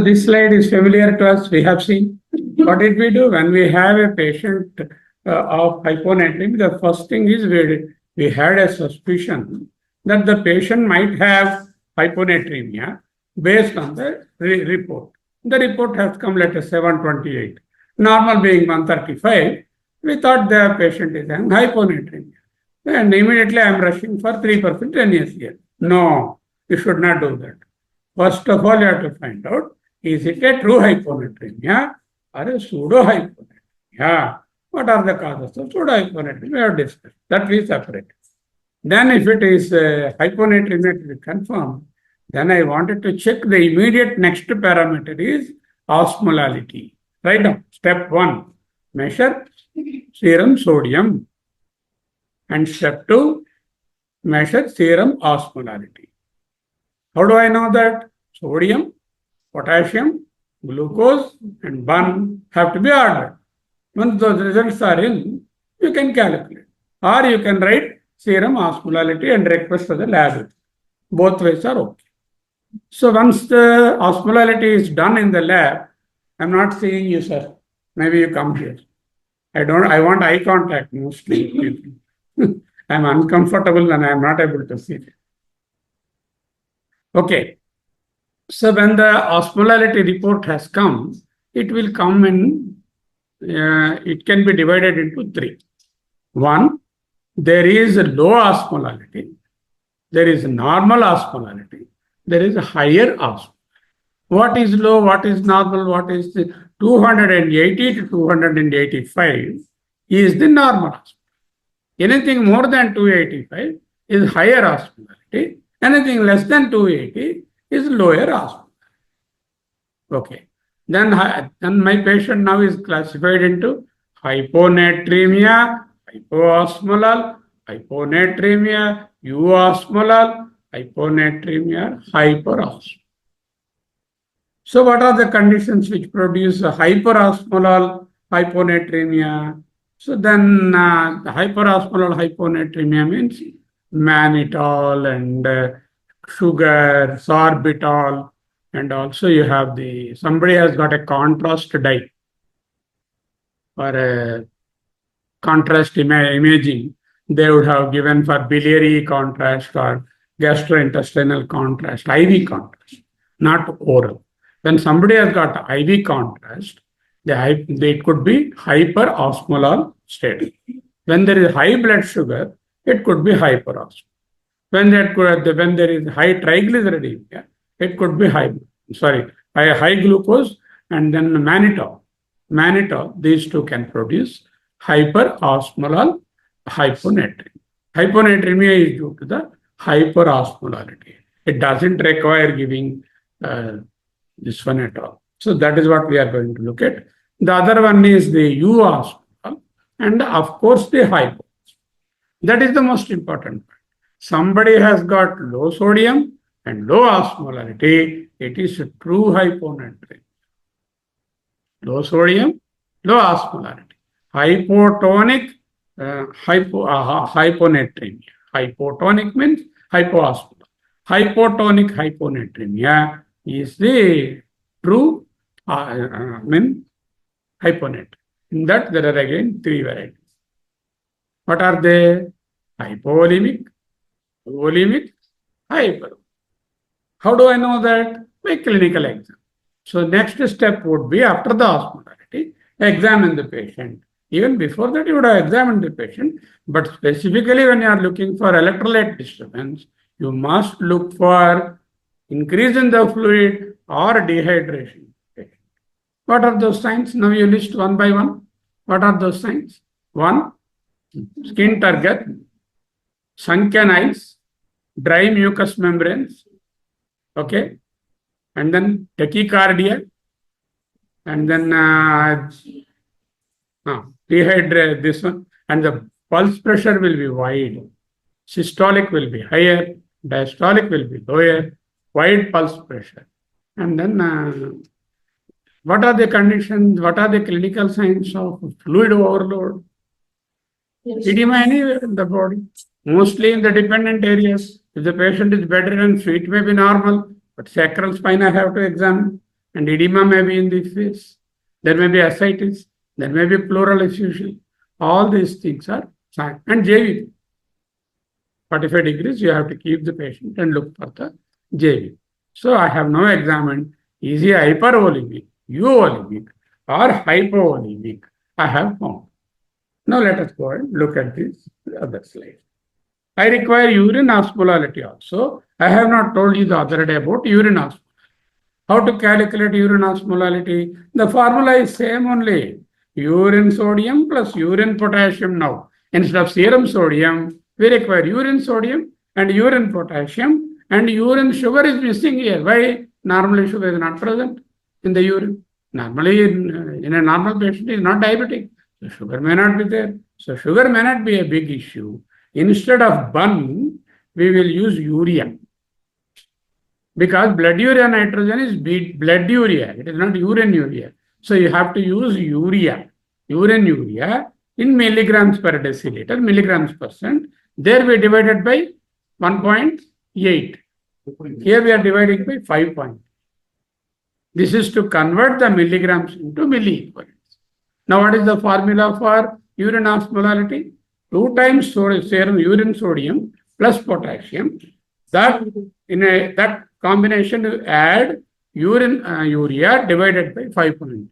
this slide is familiar to us. We have seen. What did we do when we have a patient of hyponatremia? The first thing is we had a suspicion that the patient might have hyponatremia based on the report. The report has come, let us say, 128. Normal being 135. We thought the patient is having hyponatremia. And immediately I am rushing for 3% NaCl. No, you should not do that. First of all, you have to find out, is it a true hyponatremia or a pseudo-hyponatremia? What are the causes of pseudo-hyponatremia? We have discussed. That we separate. Then if it is hyponatremia to be confirmed, then I wanted to check the immediate next parameter is osmolality. Right now, step 1, measure serum sodium. And step 2, measure serum osmolality. How do I know that? Sodium, potassium, glucose, and BUN have to be ordered. Once those results are in, you can calculate. Or you can write serum osmolality and request for the lab. Both ways are okay. So once the osmolality is done in the lab, I'm not seeing you, sir. Maybe you come here. I want eye contact mostly. I'm uncomfortable and I'm not able to see it. Okay. So when the osmolality report has come, it will come in, it can be divided into 3. 1, there is a low osmolality, there is a normal osmolality, there is a higher osmolality. What is low, what is normal, what is the 280 to 285 is the normal osmolality. Anything more than 285 is higher osmolality. Anything less than 280 is lower osmolality. Okay. Then my patient now is classified into hyponatremia, hypoosmolar, hyponatremia, euosmolar, hyponatremia, hyperosmolar. So what are the conditions which produce a hyperosmolar hyponatremia? So then the hyperosmolar hyponatremia means mannitol and sugar, sorbitol, and also you have somebody has got a contrast dye or a contrast imaging. They would have given for biliary contrast or gastrointestinal contrast, IV contrast, not oral. When somebody has got IV contrast, it could be hyperosmolar state. When there is high blood sugar, it could be hyperosmolar. When there is high triglyceridemia, it could be high glucose and then mannitol. These two can produce hyperosmolar hyponatremia. Hyponatremia is due to the hyperosmolarity. It doesn't require giving this one at all. So that is what we are going to look at. The other one is the euosmolar and of course the hypo. That is the most important part. Somebody has got low sodium and low osmolarity. It is a true hyponatremia. Low sodium, low osmolarity. Hypotonic hyponatremia. Hypotonic means hypoosmolar. Hypotonic hyponatremia is the true hyponatremia. In that there are again 3 varieties. What are they? Hypolimic, volemic, hyper. How do I know that? By clinical exam. So next step would be after the osmolarity, examine the patient. Even before that, you would have examined the patient, but specifically when you are looking for electrolyte disturbance, you must look for increase in the fluid or dehydration. What are those signs? Now you list one by one. What are those signs? 1, skin turgor, sunken eyes, dry mucous membranes, okay, and then tachycardia, and then dehydrate this one, and the pulse pressure will be wide, systolic will be higher, diastolic will be lower, wide pulse pressure, and then what are the conditions, what are the clinical signs of fluid overload? Yes. Edema anywhere in the body, mostly in the dependent areas. If the patient is bedridden, feet may be normal, but sacral spine I have to examine. and edema may be in the face. There may be ascites, there may be pleural effusion. All these things are fine. And JV. 45 degrees, you have to keep the patient and look for the JV. So I have now examined, is he hypervolemic, euvolemic, or hypovolemic? I have found. Now let us go and look at this other slide. I require urine osmolality also. I have not told you the other day about urine osmolality. How to calculate urine osmolality? The formula is same only. Urine sodium plus urine potassium now. Instead of serum sodium, we require urine sodium and urine potassium, and urine sugar is missing here. Why? Normally sugar is not present in the urine. Normally in a normal patient is not diabetic. So sugar may not be there. So sugar may not be a big issue. Instead of bun, we will use urea. Because blood urea nitrogen is blood urea. It is not urine urea. So you have to use urea. Urine urea in milligrams per deciliter, milligrams percent. There we divided by 1.8. Here we are dividing by 5. This is to convert the milligrams into milliequivalents. Now what is the formula for urine osmolality? 2 times serum urine sodium plus potassium. That combination you add urea divided by 5.8.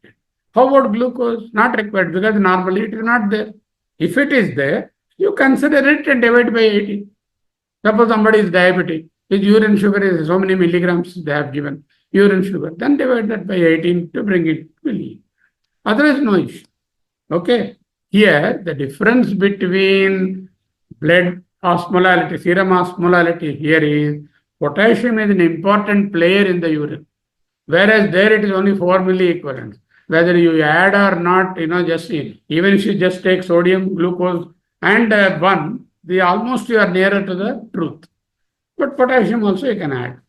How about glucose? Not required because normally it is not there. If it is there, you consider it and divide by 80. Suppose somebody is diabetic, his urine sugar is so many milligrams they have given urine sugar, then divide that by 18 to bring it to milli. Otherwise, no issue. Okay. Here, the difference between blood osmolality, serum osmolality here is potassium is an important player in the urine. Whereas there it is only 4 milliequivalents. Whether you add or not, just even if you just take sodium, glucose, and 1, almost you are nearer to the truth. But potassium also you can add.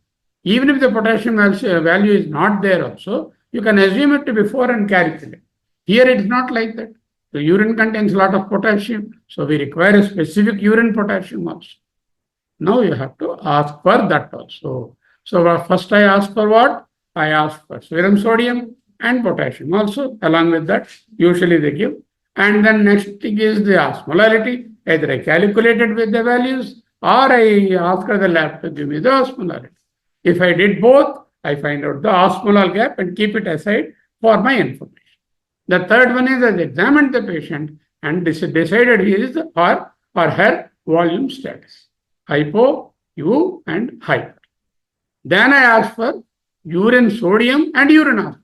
Even if the potassium value is not there also, you can assume it to be 4 and calculate. Here it is not like that. The urine contains a lot of potassium, so we require a specific urine potassium also. Now you have to ask for that also. So first I ask for what? I ask for serum sodium and potassium also. Along with that, usually they give. And then next thing is the osmolality. Either I calculated with the values or I ask the lab to give me the osmolality. If I did both, I find out the osmolar gap and keep it aside for my information. The third one is I examined the patient and decided his or her volume status. Hypo, U, and hyper. Then I ask for urine sodium and urine osmolality.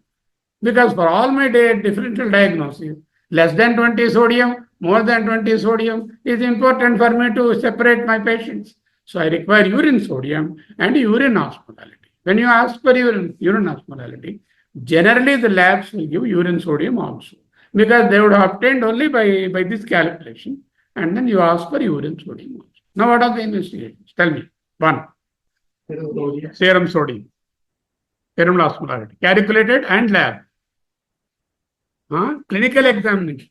Because for all my differential diagnosis, less than 20 sodium, more than 20 sodium is important for me to separate my patients. So I require urine sodium and urine osmolality. When you ask for urine osmolality, generally the labs will give urine sodium also. Because they would have obtained only by this calculation. And then you ask for urine sodium also. Now what are the investigations? Tell me. 1. Serum sodium. Serum osmolality. Calculated and lab. Clinical examination.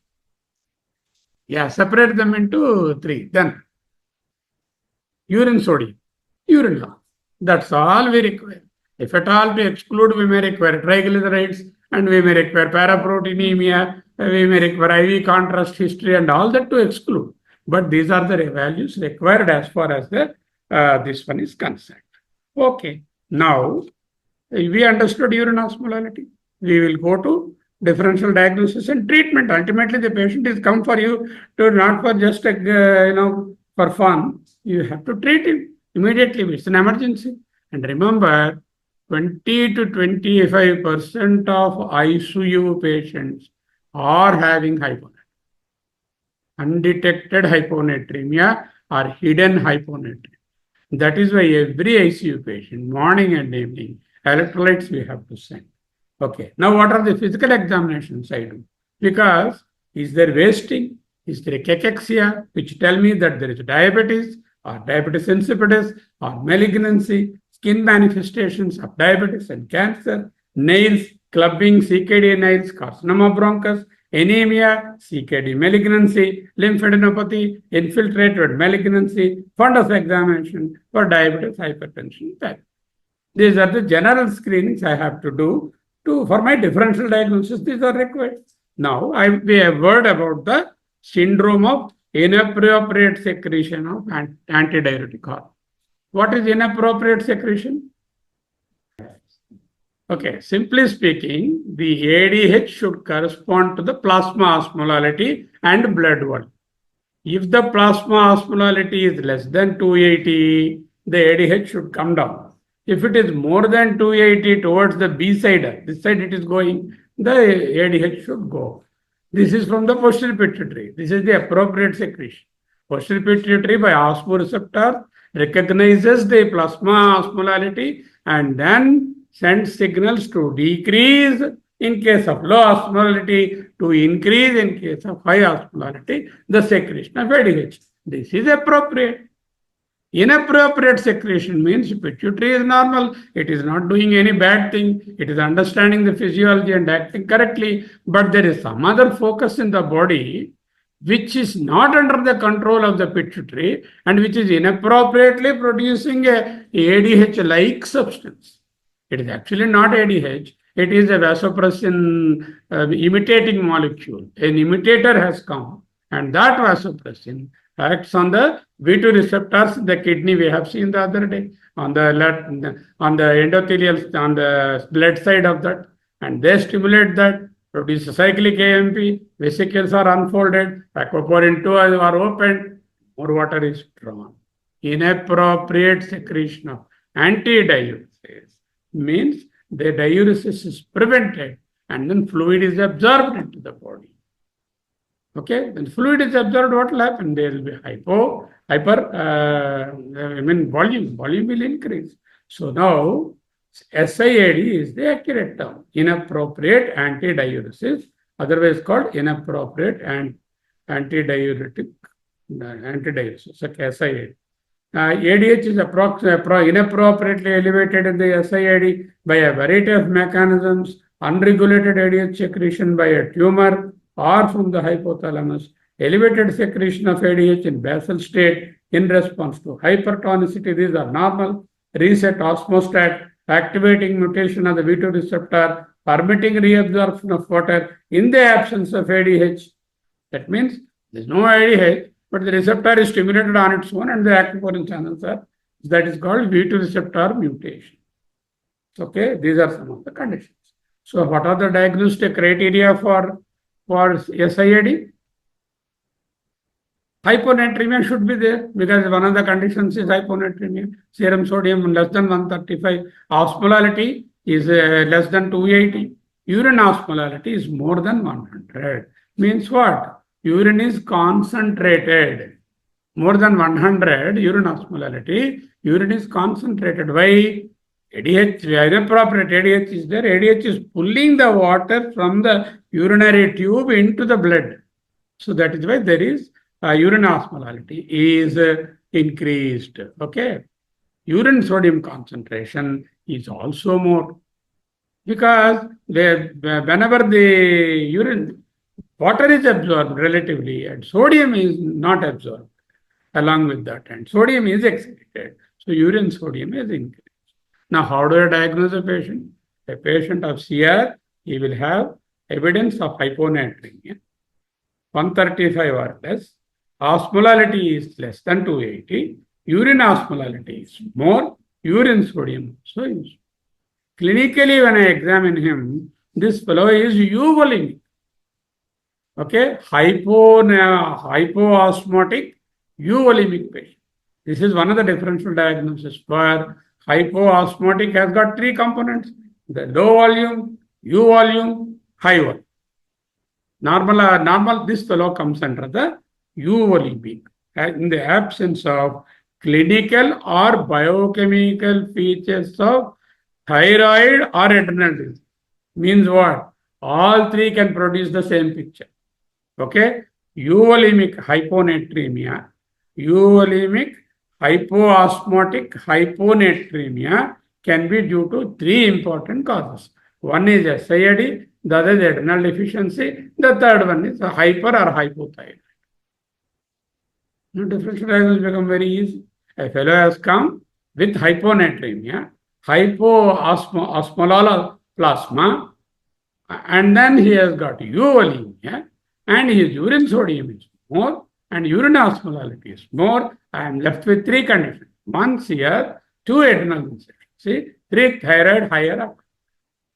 Yeah, separate them into 3. Then urine sodium, urine law. That's all we require. If at all to exclude, we may require triglycerides and we may require paraproteinemia, we may require IV contrast history and all that to exclude. But these are the values required as far as this one is concerned. Okay. Now, we understood urine osmolality. We will go to differential diagnosis and treatment. Ultimately, the patient is come for you to not for just for fun. You have to treat him immediately. It's an emergency. And remember, 20 to 25% of ICU patients are having hyponatremia. Undetected hyponatremia or hidden hyponatremia. That is why every ICU patient, morning and evening, electrolytes we have to send. Okay. Now, what are the physical examinations I do? Because is there wasting? Is there cachexia, which tell me that there is diabetes or diabetes insipidus or malignancy, skin manifestations of diabetes and cancer, nails, clubbing, CKD nails, carcinoma bronchus, anemia, CKD malignancy, lymphadenopathy, infiltrated malignancy, fundus examination for diabetes, hypertension, type. These are the general screenings I have to do for my differential diagnosis, these are required. Now, we have heard about the syndrome of inappropriate secretion of antidiuretic hormone. What is inappropriate secretion? Okay, simply speaking, the ADH should correspond to the plasma osmolality and blood volume. If the plasma osmolality is less than 280, the ADH should come down. If it is more than 280 towards the B side, this side it is going, the ADH should go. This is from the posterior pituitary. This is the appropriate secretion. Posterior pituitary by osmoreceptor recognizes the plasma osmolality and then sends signals to decrease in case of low osmolality, to increase in case of high osmolality, the secretion of ADH. This is appropriate. Inappropriate secretion means pituitary is normal, it is not doing any bad thing, it is understanding the physiology and acting correctly, but there is some other focus in the body which is not under the control of the pituitary and which is inappropriately producing a ADH-like substance. It is actually not ADH, it is a vasopressin imitating molecule. An imitator has come and that vasopressin acts on the V2 receptors in the kidney. We have seen the other day on the endothelial, on the blood side of that, and they stimulate that, produce a cyclic AMP, vesicles are unfolded, aquaporin 2 are opened, more water is drawn. Inappropriate secretion of antidiuresis means the diuresis is prevented and then fluid is absorbed into the body. Okay, when fluid is absorbed, what will happen? There will be volume will increase. So now SIAD is the accurate term, inappropriate antidiuresis, otherwise called inappropriate and antidiuretic antidiuresis, like SIAD. ADH is inappropriately elevated in the SIAD by a variety of mechanisms, unregulated ADH secretion by a tumor or from the hypothalamus, elevated secretion of ADH in basal state in response to hypertonicity, these are normal, reset osmostat, activating mutation of the V2 receptor, permitting reabsorption of water in the absence of ADH. That means there is no ADH, but the receptor is stimulated on its own and the aquaporin channels are, that is called V2 receptor mutation. Okay, these are some of the conditions. So what are the diagnostic criteria for SIAD? Hyponatremia should be there because one of the conditions is hyponatremia. Serum sodium less than 135. Osmolality is less than 280. Urine osmolality is more than 100. Means what? Urine is concentrated. More than 100 urine osmolality. Urine is concentrated. Why? ADH, inappropriate ADH is there. ADH is pulling the water from the urinary tube into the blood. So that is why there is urine osmolality is increased. Okay. Urine sodium concentration is also more because whenever the urine, water is absorbed relatively and sodium is not absorbed along with that, and sodium is excreted. So urine sodium is increased. Now, how do I diagnose a patient? A patient of CR, he will have evidence of hyponatremia, 135 or less, osmolality is less than 280, urine osmolality is more, urine sodium also is. Clinically, when I examine him, this fellow is euvolemic. Okay, hypoosmotic euvolemic patient. This is one of the differential diagnoses for hypoosmotic. Has got three components: the low volume, U volume, high volume. Normal, this fellow comes under the euvolemic in the absence of clinical or biochemical features of thyroid or adrenal disease. Means what? All three can produce the same picture. Okay, euvolemic hyponatremia, euvolemic hypoosmotic hyponatremia can be due to three important causes. One is SIAD, the other is adrenal deficiency, the third one is hyper or hypothyroid. Now, differential diagnosis become very easy. A fellow has come with hyponatremia, hypoosmolar plasma, and then he has got euvolemia, and his urine sodium is more, and urine osmolality is more. I am left with three conditions. One CR, two adrenal insufficiency, three thyroid higher up.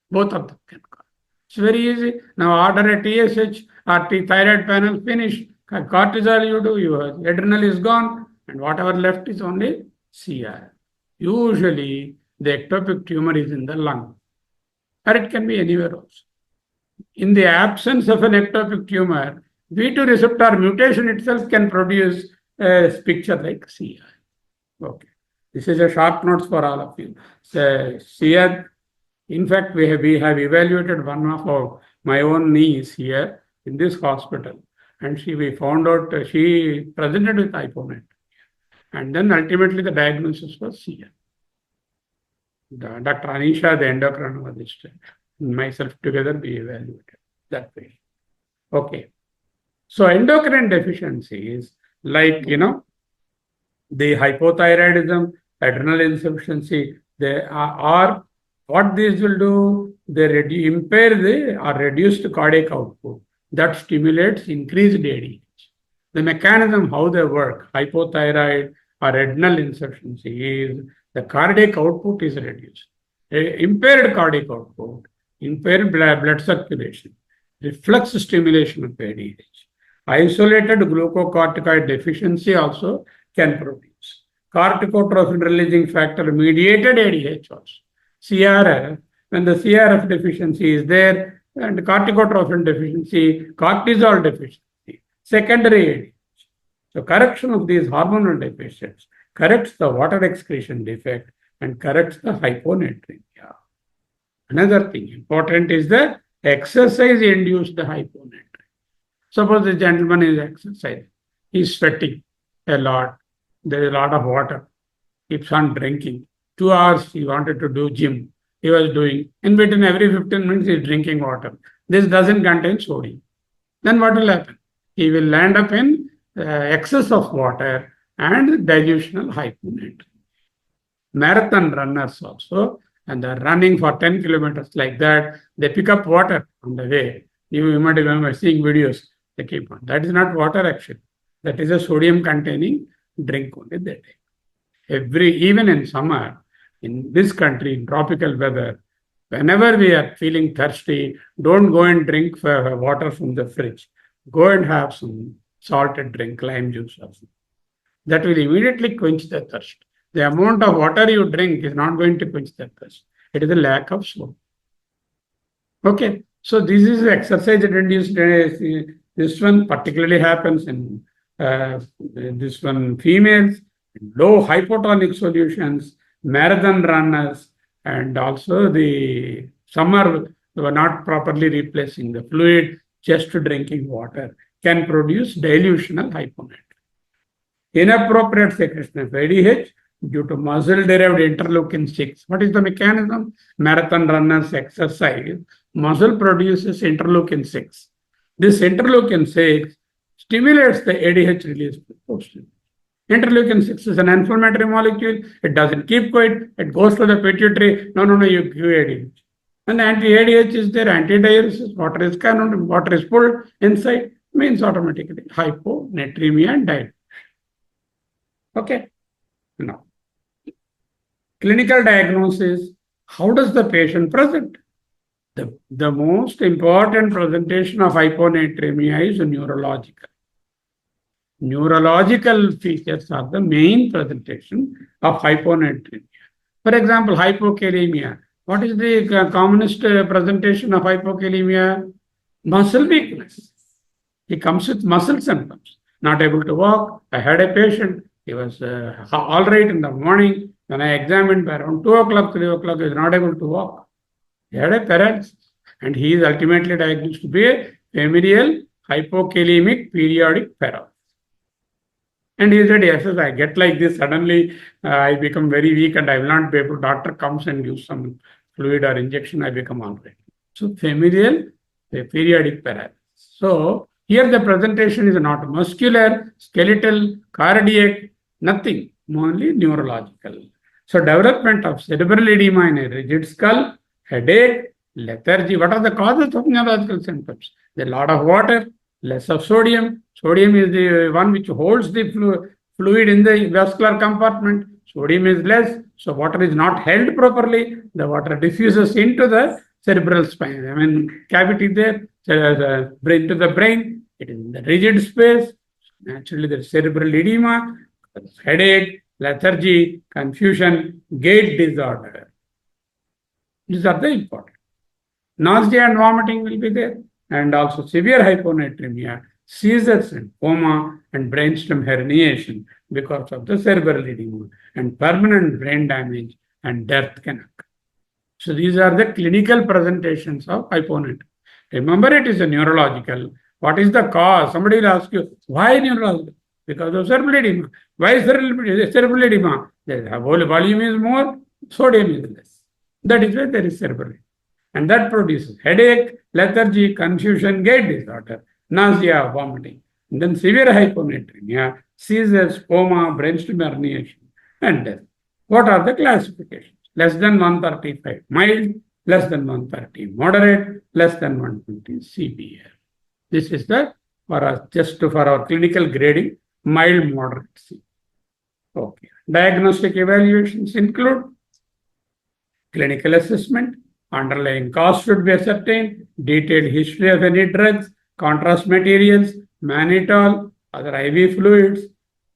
Both of them can cause. It's very easy. Now order a TSH or T thyroid panel, finish. Cortisol you do, your adrenal is gone, and whatever left is only CR. Usually the ectopic tumor is in the lung, or it can be anywhere also. In the absence of an ectopic tumor, V2 receptor mutation itself can produce a picture like CR. Okay. This is a short notes for all of you. So, CR, in fact, we have evaluated one of my own niece here in this hospital, and we found out she presented with hyponatremia, and then ultimately the diagnosis was CR. Dr. Anisha, the endocrinologist, and myself together, we evaluated that way. Okay. So endocrine deficiencies like, the hypothyroidism, adrenal insufficiency, they are what these will do, they impair or reduce the cardiac output that stimulates increased ADH. The mechanism how they work, hypothyroid or adrenal insufficiency, is the cardiac output is reduced. Impaired cardiac output, impaired blood circulation, reflex stimulation of ADH. Isolated glucocorticoid deficiency also can produce corticotrophin releasing factor mediated ADH also. CRF, when the CRF deficiency is there, and corticotrophin deficiency, cortisol deficiency, secondary ADH. So correction of these hormonal deficiencies corrects the water excretion defect and corrects the hyponatremia. Another thing important is the exercise-induced hyponatremia. Suppose the gentleman is exercising, he's sweating a lot, there is a lot of water, keeps on drinking. 2 hours he wanted to do gym, he was doing. In between every 15 minutes he is drinking water. This doesn't contain sodium. Then what will happen? He will end up in excess of water and dilutional hyponatremia. Marathon runners also, and they're running for 10 kilometers like that, they pick up water on the way. You might remember seeing videos. They keep on. That is not water actually. That is a sodium containing drink only they take. Even in summer, in this country, in tropical weather, whenever we are feeling thirsty, don't go and drink water from the fridge. Go and have some salted drink, lime juice or something. That will immediately quench the thirst. The amount of water you drink is not going to quench the thirst. It is a lack of sodium. Okay, so this is exercise-induced. This one particularly happens in this one females, low hypotonic solutions, marathon runners, and also the summer were not properly replacing the fluid, just drinking water can produce dilutional hyponatremia. Inappropriate secretion of ADH due to muscle-derived interleukin-6. What is the mechanism? Marathon runners exercise, muscle produces interleukin-6. This interleukin-6 stimulates the ADH release postally. Interleukin-6 is an inflammatory molecule. It doesn't keep quiet. It goes to the pituitary. No, you give ADH. And the anti-ADH is there, antidiuresis, water is cannot, water is pulled inside, means automatically hyponatremia and dehydration. Okay. Now, clinical diagnosis, how does the patient present? The most important presentation of hyponatremia is neurological. Neurological features are the main presentation of hyponatremia. For example, hypokalemia. What is the commonest presentation of hypokalemia? Muscle weakness. He comes with muscle symptoms. Not able to walk. I had a patient. He was all right in the morning. When I examined by around 2 o'clock, 3 o'clock, he was not able to walk. He had a paralysis. And he is ultimately diagnosed to be a familial hypokalemic periodic paralysis. And he said, yes, I get like this. Suddenly, I become very weak and I will not be able. Doctor comes and gives some fluid or injection. I become all right. So, familial periodic paralysis. So, here the presentation is not muscular, skeletal, cardiac, nothing, only neurological. So, development of cerebral edema in a rigid skull, headache, Lethargy. What are the causes of neurological symptoms? There's a lot of water, less of sodium. Sodium is the one which holds the fluid in the vascular compartment. Sodium is less, so water is not held properly. The water diffuses into the cerebral spine. I mean, cavity there, brain to the brain. It is in the rigid space. Naturally, there is cerebral edema, headache, lethargy, confusion, gait disorder. These are the important. Nausea and vomiting will be there, and also severe hyponatremia, seizures and coma, and brainstem herniation because of the cerebral edema, and permanent brain damage and death can occur. So these are the clinical presentations of hyponatremia. Remember, it is a neurological. What is the cause? Somebody will ask you, why neurological? Because of cerebral edema. Why cerebral edema? The volume is more, sodium is less. That is why there is cerebral edema. And that produces headache, lethargy, confusion, gait disorder, nausea, vomiting. And then severe hyponatremia, seizures, coma, brainstem herniation, and death. What are the classifications? Less than 135, mild, less than 130, moderate, less than 120, severe. This is the for us, just for our clinical grading, mild, moderate, severe. Okay. Diagnostic evaluations include clinical assessment, underlying cause should be ascertained, detailed history of any drugs, contrast materials, mannitol, other IV fluids,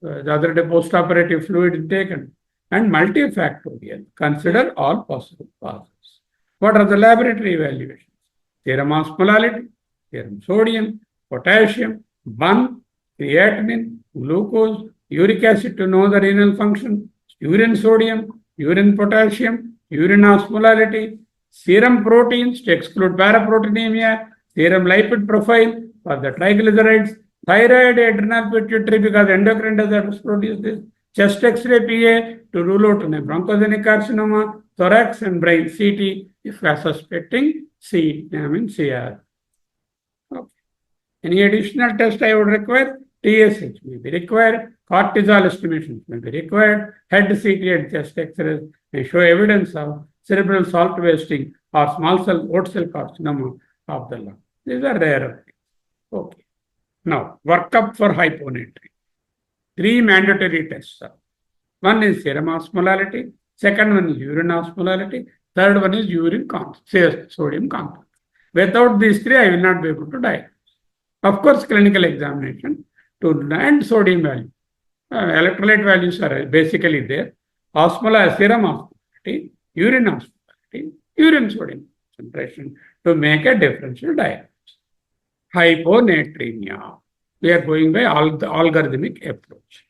the other post-operative fluid taken, and multifactorial. Consider all possible causes. What are the laboratory evaluations? Serum osmolality, serum sodium, potassium, BUN, creatinine, glucose, uric acid to know the renal function, urine sodium, urine potassium, urine osmolality, serum proteins to exclude paraproteinemia, serum lipid profile for the triglycerides, thyroid, adrenal, pituitary because endocrine disorders produce this, chest X-ray PA to rule out bronchogenic carcinoma, thorax and brain CT if we are suspecting CR. Okay. Any additional test I would require? TSH may be required, cortisol estimations may be required, head CT and chest X-rays may show evidence of cerebral salt wasting or small cell oat cell carcinoma of the lung. These are rare. Okay. Now, workup for hyponatremia. 3 mandatory tests. One is serum osmolality, second one is urine osmolality, third one is sodium content. Without these 3, I will not be able to diagnose. Of course, clinical examination and sodium value. Electrolyte values are basically there. Serum osmolality, urine osmolality, urine sodium concentration to make a differential diagnosis. Hyponatremia. We are going by the algorithmic approach.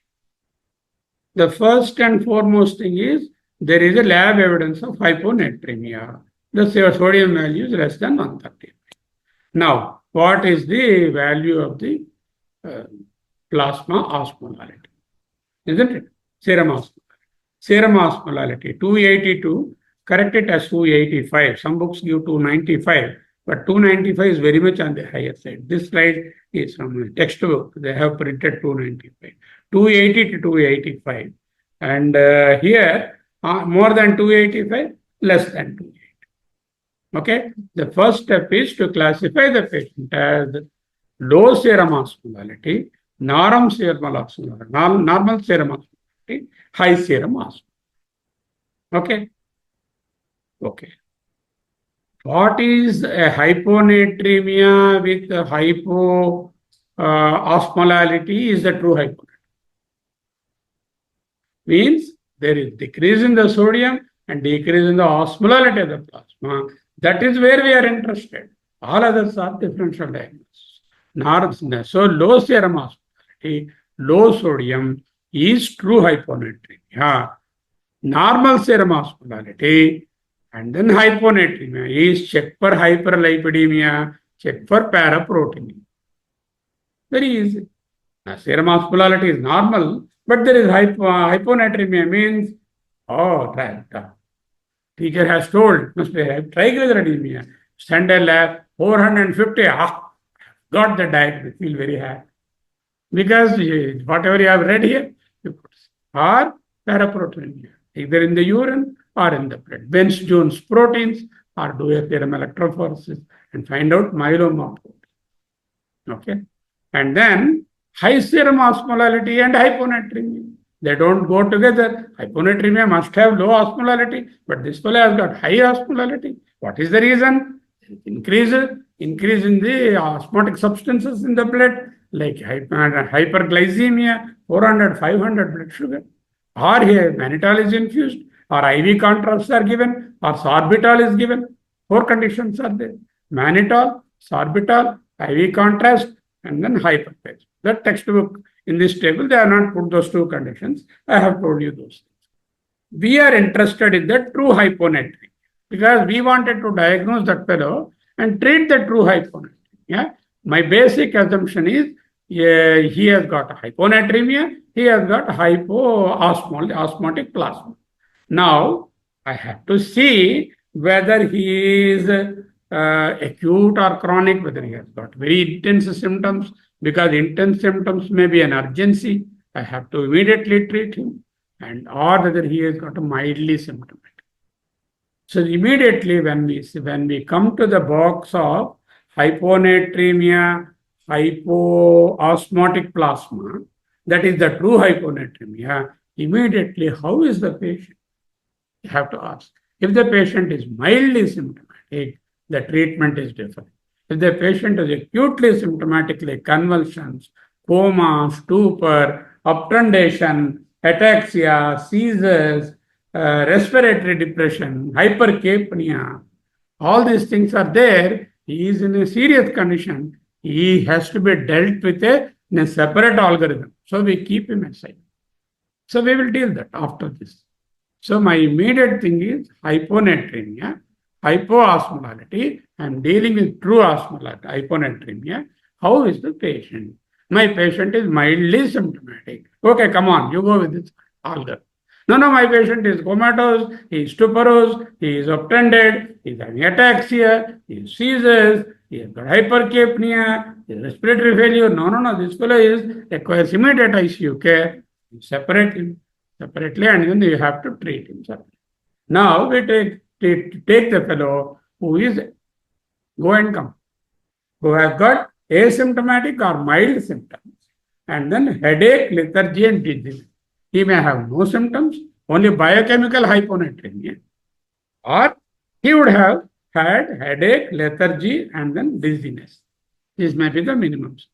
The first and foremost thing is there is a lab evidence of hyponatremia. The sodium value is less than 130. Now, what is the value of the plasma osmolality? Isn't it? Serum osmolality. Serum osmolality 282, correct it as 285. Some books give 295, but 295 is very much on the higher side. This slide is from a textbook. They have printed 295. 280 to 285. And here, more than 285, less than 280. Okay? The first step is to classify the patient as low serum osmolality, normal serum osmolality, high serum osmolality. Okay? Okay. What is a hyponatremia with osmolality is the true hyponatremia. Means there is decrease in the sodium and decrease in the osmolality of the plasma. That is where we are interested. All others are differential diagnosis. So low serum osmolality, low sodium is true hyponatremia. Normal serum osmolality and then hyponatremia is check for hyperlipidemia, check for paraproteinemia. Very easy. Now, serum osmolality is normal, but there is hyponatremia means, teacher has told, must be triglyceridemia. Standard lab, 450, got the diet, we feel very happy. Because whatever you have read here, you put or paraproteinemia, either in the urine or in the blood. Benz-Jones proteins or do a serum electrophoresis and find out myeloma. Okay. And then high serum osmolality and hyponatremia. They don't go together. Hyponatremia must have low osmolality, but this fellow has got high osmolality. What is the reason? Increase in the osmotic substances in the blood, like hyperglycemia, 400, 500 blood sugar. Or here mannitol is infused, or IV contrasts are given, or sorbitol is given. 4 conditions are there. Mannitol, sorbitol, IV contrast, and then hypertension. The textbook in this table, they have not put those 2 conditions. I have told you those things. We are interested in the true hyponatremia because we wanted to diagnose that fellow and treat the true hyponatremia. Yeah? My basic assumption is he has got hyponatremia, he has got osmotic plasma. Now, I have to see whether he is acute or chronic, whether he has got very intense symptoms, because intense symptoms may be an urgency. I have to immediately treat him, and or whether he has got a mildly symptomatic. So immediately when we come to the box of hyponatremia, hypoosmotic plasma, that is the true hyponatremia, immediately how is the patient? You have to ask. If the patient is mildly symptomatic, the treatment is different. If the patient is acutely symptomatic, like convulsions, coma, stupor, obtundation, ataxia, seizures, respiratory depression, hypercapnia, all these things are there, he is in a serious condition. He has to be dealt with in a separate algorithm. So we keep him aside. So we will deal that after this. So my immediate thing is hyponatremia, hypoosmolality. I am dealing with true osmolality, hyponatremia. How is the patient? My patient is mildly symptomatic. Okay, come on, you go with this algorithm. No, my patient is comatose, he is stuporous, he is obtunded, he is having ataxia, he is seizures, he has got hypercapnia, he has respiratory failure. No, this fellow requires immediate ICU care. You separate him separately, and then you have to treat him separately. Now we take the fellow who is go and come, who has got asymptomatic or mild symptoms, and then headache, lethargy, and dizziness. He may have no symptoms, only biochemical hyponatremia, or he would have had headache, lethargy, and then dizziness. This may be the minimums.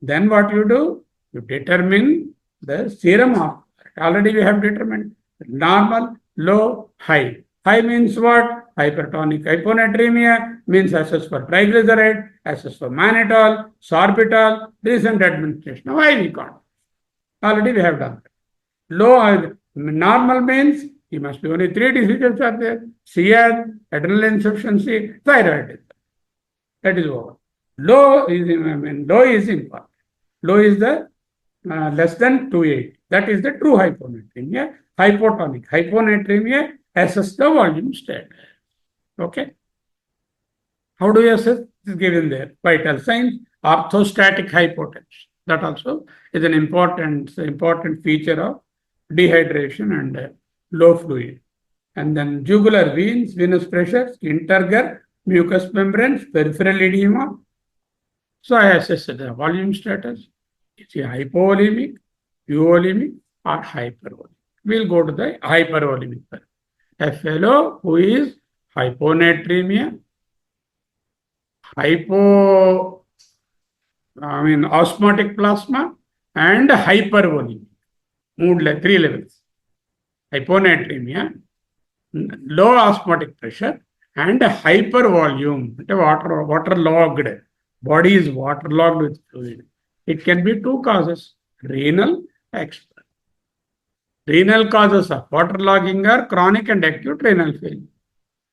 Then what you do? You determine the serum of. Already we have determined normal, low, high. High means what? Hypertonic hyponatremia means assess for triglyceride, assess for mannitol, sorbitol, recent administration. Why we can't? Already we have done that. Low, normal means he must be only 3 diseases are there: CR, adrenal insufficiency, thyroid. That is over. Low is important. Low is the less than 280. That is the true hyponatremia. Hypotonic hyponatremia, assess the volume status. Okay. How do you assess? It is given there. Vital signs, orthostatic hypotension. That also is an important feature of dehydration and low fluid. And then jugular veins, venous pressure, skin turgor, mucous membranes, peripheral edema. So I assess the volume status. Is he hypovolemic, euvolemic, or hypervolemic? We'll go to the hypervolemic. A fellow who is hyponatremia, osmotic plasma, and hypervolemic. 3 levels. Hyponatremia, low osmotic pressure, and hypervolume, waterlogged. Body is waterlogged with fluid. It can be 2 causes, renal, external. Renal causes of waterlogging are chronic and acute renal failure.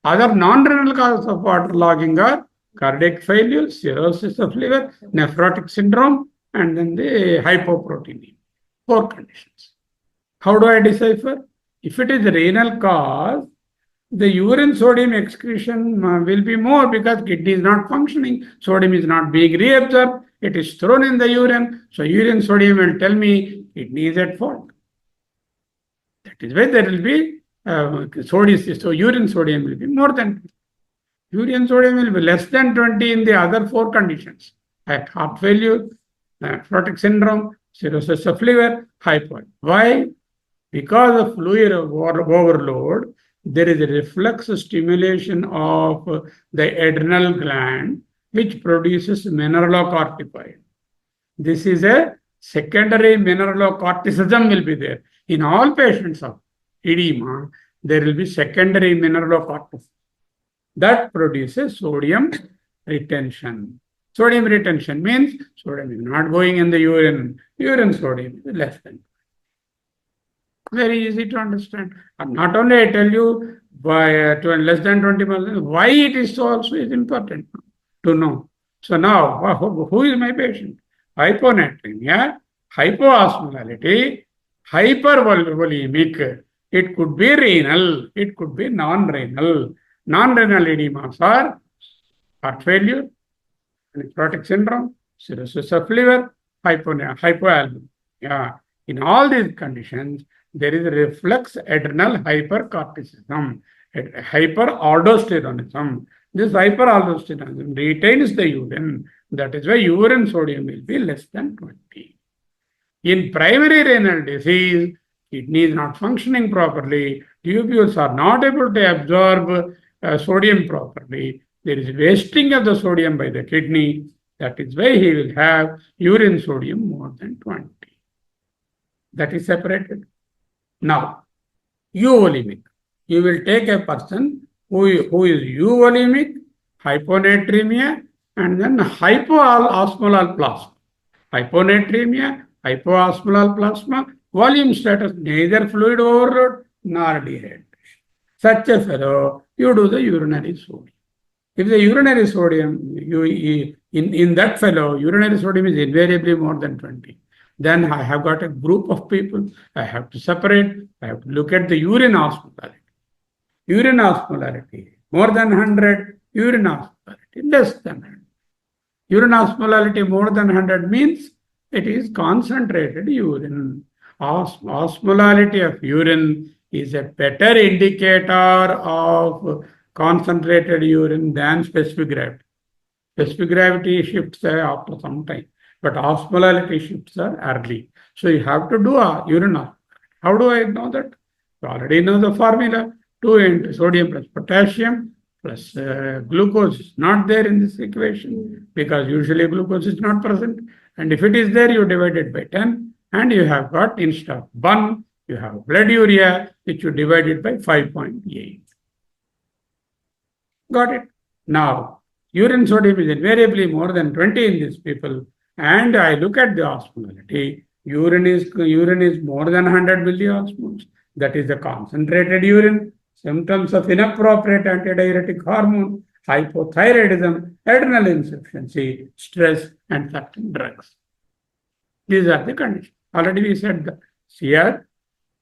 Other non-renal causes of waterlogging are cardiac failure, cirrhosis of liver, nephrotic syndrome, and then the hypoproteinemia. 4 conditions. How do I decipher? If it is renal cause, the urine sodium excretion will be more because kidney is not functioning. Sodium is not being reabsorbed. It is thrown in the urine. So urine sodium will tell me kidney is at fault. That is why there will be sodium. So urine sodium will be more than. Urine sodium will be less than 20 in the other 4 conditions. At heart failure, nephrotic syndrome, cirrhosis of liver, hypo. Why? Because of fluid overload, there is a reflex stimulation of the adrenal gland, which produces mineralocorticoid. This is a secondary mineralocorticism will be there. In all patients of edema, there will be secondary mineralocorticism that produces sodium retention. Sodium retention means sodium is not going in the urine. Urine sodium is less than. Very easy to understand. And not only I tell you by less than 20%, why it is so also is important to know. So now, who is my patient? Hyponatremia, hypoosmolality, hypervolemic. It could be renal, it could be non-renal. Non-renal edemas are heart failure, nephrotic syndrome, cirrhosis of liver, hypoalbuminemia. Yeah. In all these conditions, there is a reflex adrenal hypercorticism, hyperaldosteronism. This hyperaldosteronism retains the urine. That is why urine sodium will be less than 20. In primary renal disease, kidney is not functioning properly. Tubules are not able to absorb sodium properly. There is wasting of the sodium by the kidney. That is why he will have urine sodium more than 20. That is separated. Now, euvolemic. You will take a person who is euvolemic, hyponatremia, and then hypoosmolar plasma. Hyponatremia, hypoosmolar plasma, volume status, neither fluid overload nor dehydration. Such a fellow, you do the urinary sodium. If the urinary sodium, in that fellow, urinary sodium is invariably more than 20. Then I have got a group of people. I have to separate. I have to look at the urine osmolality. Urine osmolality more than 100. Urine osmolality less than 100. Urine osmolality more than 100 means it is concentrated urine. Osmolality of urine is a better indicator of concentrated urine than specific gravity. Specific gravity shifts after some time, but osmolality shifts are early. So you have to do a urine osmolality. How do I know that? You already know the formula. 2 into sodium plus potassium plus glucose is not there in this equation because usually glucose is not present. And if it is there, you divide it by 10 and you have got, instead of 1, you have blood urea, which you divide it by 5.8. Got it? Now, urine sodium is invariably more than 20 in these people. And I look at the osmolality. Urine is more than 100 milliosmoles. That is the concentrated urine. Symptoms of inappropriate antidiuretic hormone, hypothyroidism, adrenal insufficiency, stress, and certain drugs. These are the conditions. Already we said that here,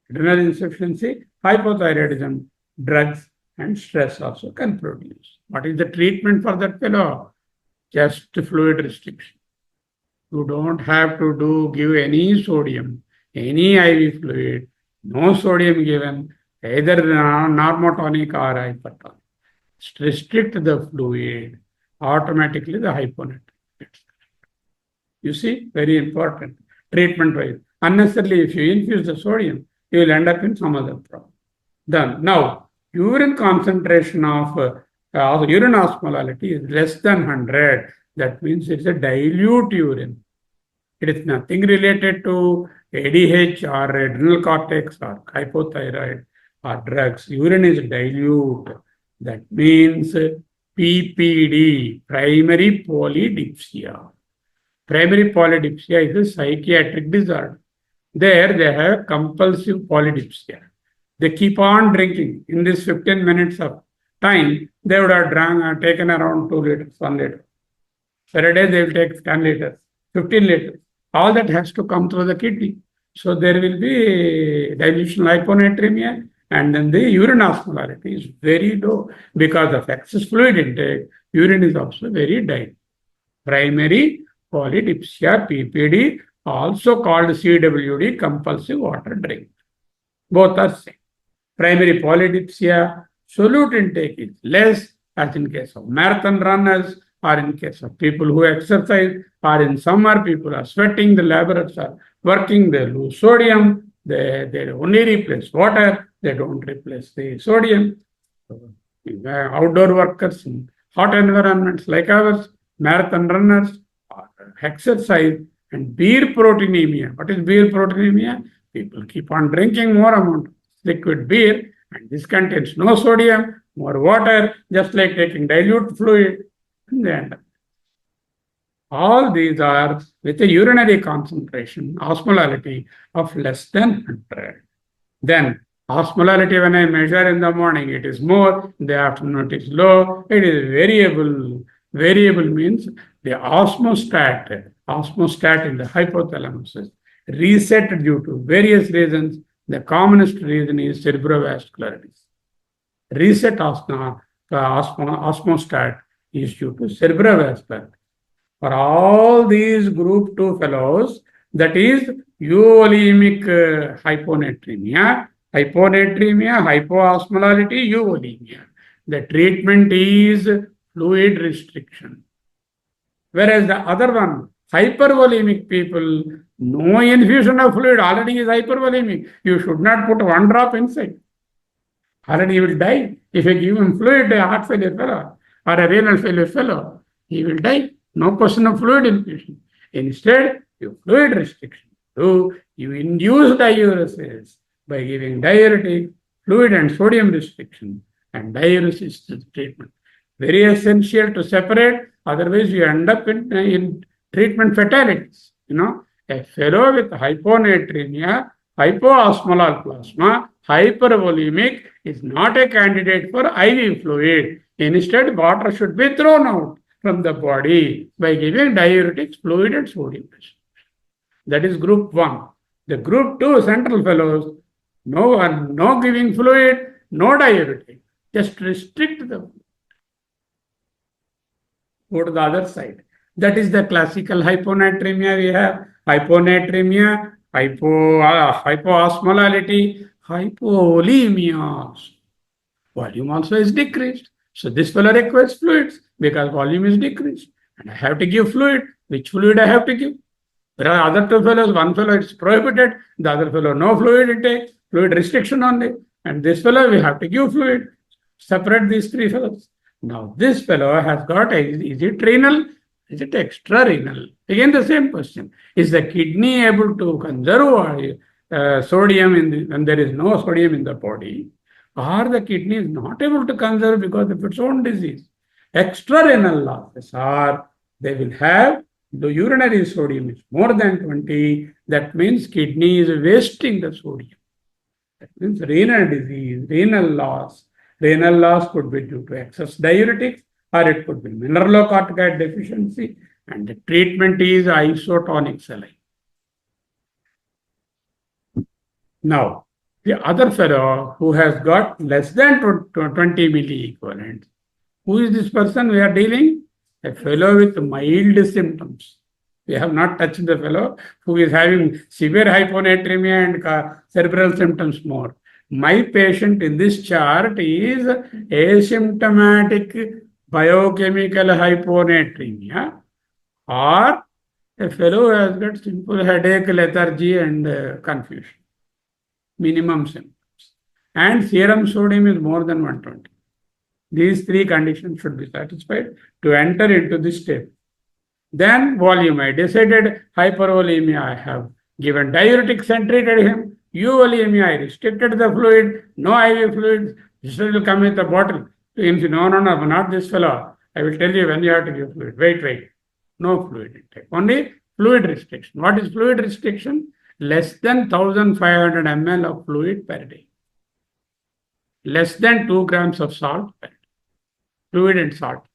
adrenal insufficiency, hypothyroidism, drugs, and stress also can produce. What is the treatment for that fellow? Just fluid restriction. You don't have to give any sodium, any IV fluid, no sodium given, either normotonic or hypertonic. Restrict the fluid, automatically the hyponatremia. You see, very important. Treatment-wise. Unnecessarily, if you infuse the sodium, you will end up in some other problem. Done. Now, urine concentration of urine osmolality is less than 100. That means it's a dilute urine. It is nothing related to ADH or adrenal cortex or hypothyroid or drugs. Urine is dilute. That means PPD, primary polydipsia. Primary polydipsia is a psychiatric disorder. There they have compulsive polydipsia. They keep on drinking. In this 15 minutes of time, they would have taken around 2 liters, 1 liter. Per day, they will take 10 liters, 15 liters. All that has to come through the kidney. So there will be dilutional hyponatremia, and then the urine osmolality is very low because of excess fluid intake. Urine is also very dilute. Primary polydipsia, PPD, also called CWD, compulsive water drink. Both are same. Primary polydipsia, solute intake is less, as in case of marathon runners, or in case of people who exercise, or in summer, people are sweating, the laborers are working, they lose sodium, they only replace water, they don't replace the sodium. Outdoor workers in hot environments like ours, marathon runners, exercise, and beer proteinemia. What is beer proteinemia? People keep on drinking more amount of liquid beer, and this contains no sodium, more water, just like taking dilute fluid. And all these are with a urinary concentration, osmolality of less than 100. Then osmolality, when I measure in the morning, it is more, in the afternoon it is low, it is variable. Variable means the osmostat in the hypothalamus is reset due to various reasons. The commonest reason is cerebrovascularitis. Reset osmostat is due to cerebrovascularitis. For all these group 2 fellows, that is euvolemic hyponatremia, hypoosmolality, euvolemia. The treatment is fluid restriction. Whereas the other one, hypervolemic people, no infusion of fluid, already is hypervolemic. You should not put one drop inside. Already he will die. If you give him fluid, a heart failure fellow or a renal failure fellow, he will die. No question of fluid infusion. Instead, you fluid restriction. So you induce diuresis by giving diuretic, fluid and sodium restriction, and diuresis is the treatment. Very essential to separate, otherwise you end up in treatment fatalities. A fellow with hyponatremia, hypoosmolar plasma, hypervolemic is not a candidate for IV fluid. Instead, water should be thrown out from the body by giving diuretics, fluid and sodium. That is group 1. The group 2 central fellows, no giving fluid, no diuretic. Just restrict the. Go to the other side. That is the classical hyponatremia. We have hyponatremia, hypoosmolality, hypovolemia. Volume also is decreased. So this fellow requires fluids because volume is decreased. And I have to give fluid. Which fluid I have to give? There are other 2 fellows. One fellow is prohibited. The other fellow no fluid intake. Fluid restriction only. And this fellow we have to give fluid. Separate these 3 fellows. Now this fellow has got, is it renal? Is it extra-renal? Again the same question. Is the kidney able to conserve sodium when there is no sodium in the body? Or the kidney is not able to conserve because of its own disease? Extra-renal losses are, they will have the urinary sodium is more than 20. That means kidney is wasting the sodium. That means renal disease, renal loss. Renal loss could be due to excess diuretics, or it could be mineralocorticoid deficiency, and the treatment is isotonic saline. Now, the other fellow who has got less than 20 milliequivalents, who is this person we are dealing? A fellow with mild symptoms. We have not touched the fellow who is having severe hyponatremia and cerebral symptoms more. My patient in this chart is asymptomatic biochemical hyponatremia, or a fellow who has got simple headache, lethargy, and confusion. Minimum symptoms. And serum sodium is more than 120. These 3 conditions should be satisfied to enter into this step. Then volume. I decided hypervolemia. I have given diuretics and treated him. Euvolemia, I restricted the fluid. No IV fluids. This will come with a bottle. No, not this fellow. I will tell you when you have to give fluid. Wait. No fluid intake. Only fluid restriction. What is fluid restriction? Less than 1500 ml of fluid per day. Less than 2 grams of salt per day. Fluid and salt.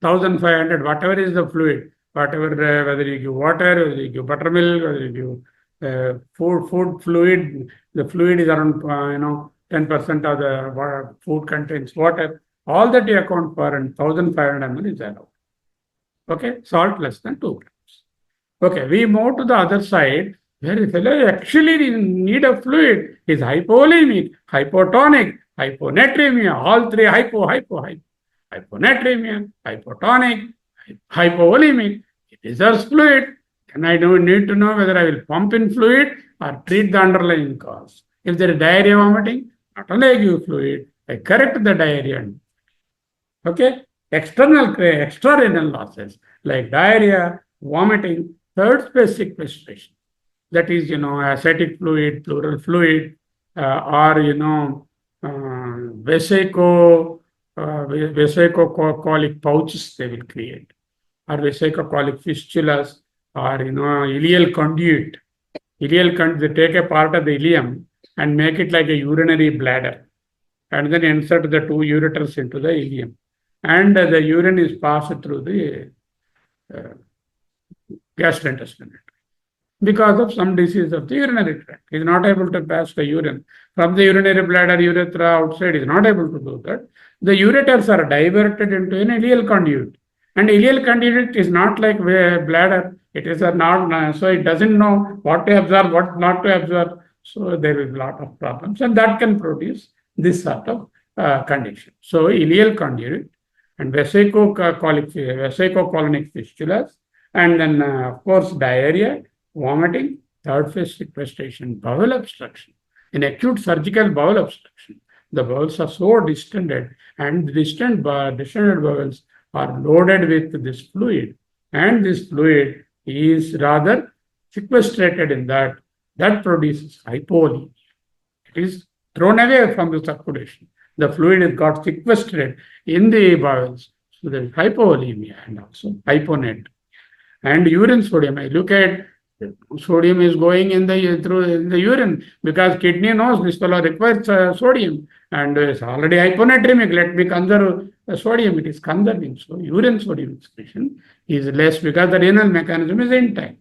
1500, whatever is the fluid, whatever, whether you give water, whether you give buttermilk, whether you give food fluid, the fluid is around 10% of the food contains water. All that you account for, and 1500 ml is allowed. Okay, salt less than 2 grams. Okay, we move to the other side where the fellow actually in need of fluid is hypovolemic, hypotonic, hyponatremia, all 3 hypo. hyponatremia, hypotonic, hypovolemic. It reserves fluid. Then I don't need to know whether I will pump in fluid or treat the underlying cause. If there is diarrhea vomiting, not only I give fluid, I correct the diarrhea. Okay, extra renal losses like diarrhea, vomiting, third phase sequestration. That is, ascitic fluid, pleural fluid, or vesicocolic pouches they will create, or vesicocolic fistulas, or ileal conduit. They take a part of the ileum and make it like a urinary bladder, and then insert the two ureters into the ileum, and the urine is passed through the gastrointestinal tract. Because of some disease of the urinary tract, he is not able to pass the urine from the urinary bladder, urethra outside. He is not able to do that. The ureters are diverted into an ileal conduit, and ileal conduit is not like bladder. It is not, so it doesn't know what to absorb, what not to absorb. So there is a lot of problems, and that can produce this sort of condition. So ileal conduit and vesicocolonic fistulas, and then of course diarrhea, vomiting, third phase sequestration, bowel obstruction. In acute surgical bowel obstruction, the bowels are so distended, and the distended bowels are loaded with this fluid, and this fluid is rather sequestrated in that produces hypovolemia. It is thrown away from the circulation. The fluid is got sequestered in the bowels. So there is hypovolemia and also hyponatremia. And urine sodium, I look at sodium is going in the urine, because kidney knows this fellow requires sodium, and it's already hyponatremic. Let me conserve sodium. It is conserving. So urine sodium excretion is less because the renal mechanism is intact.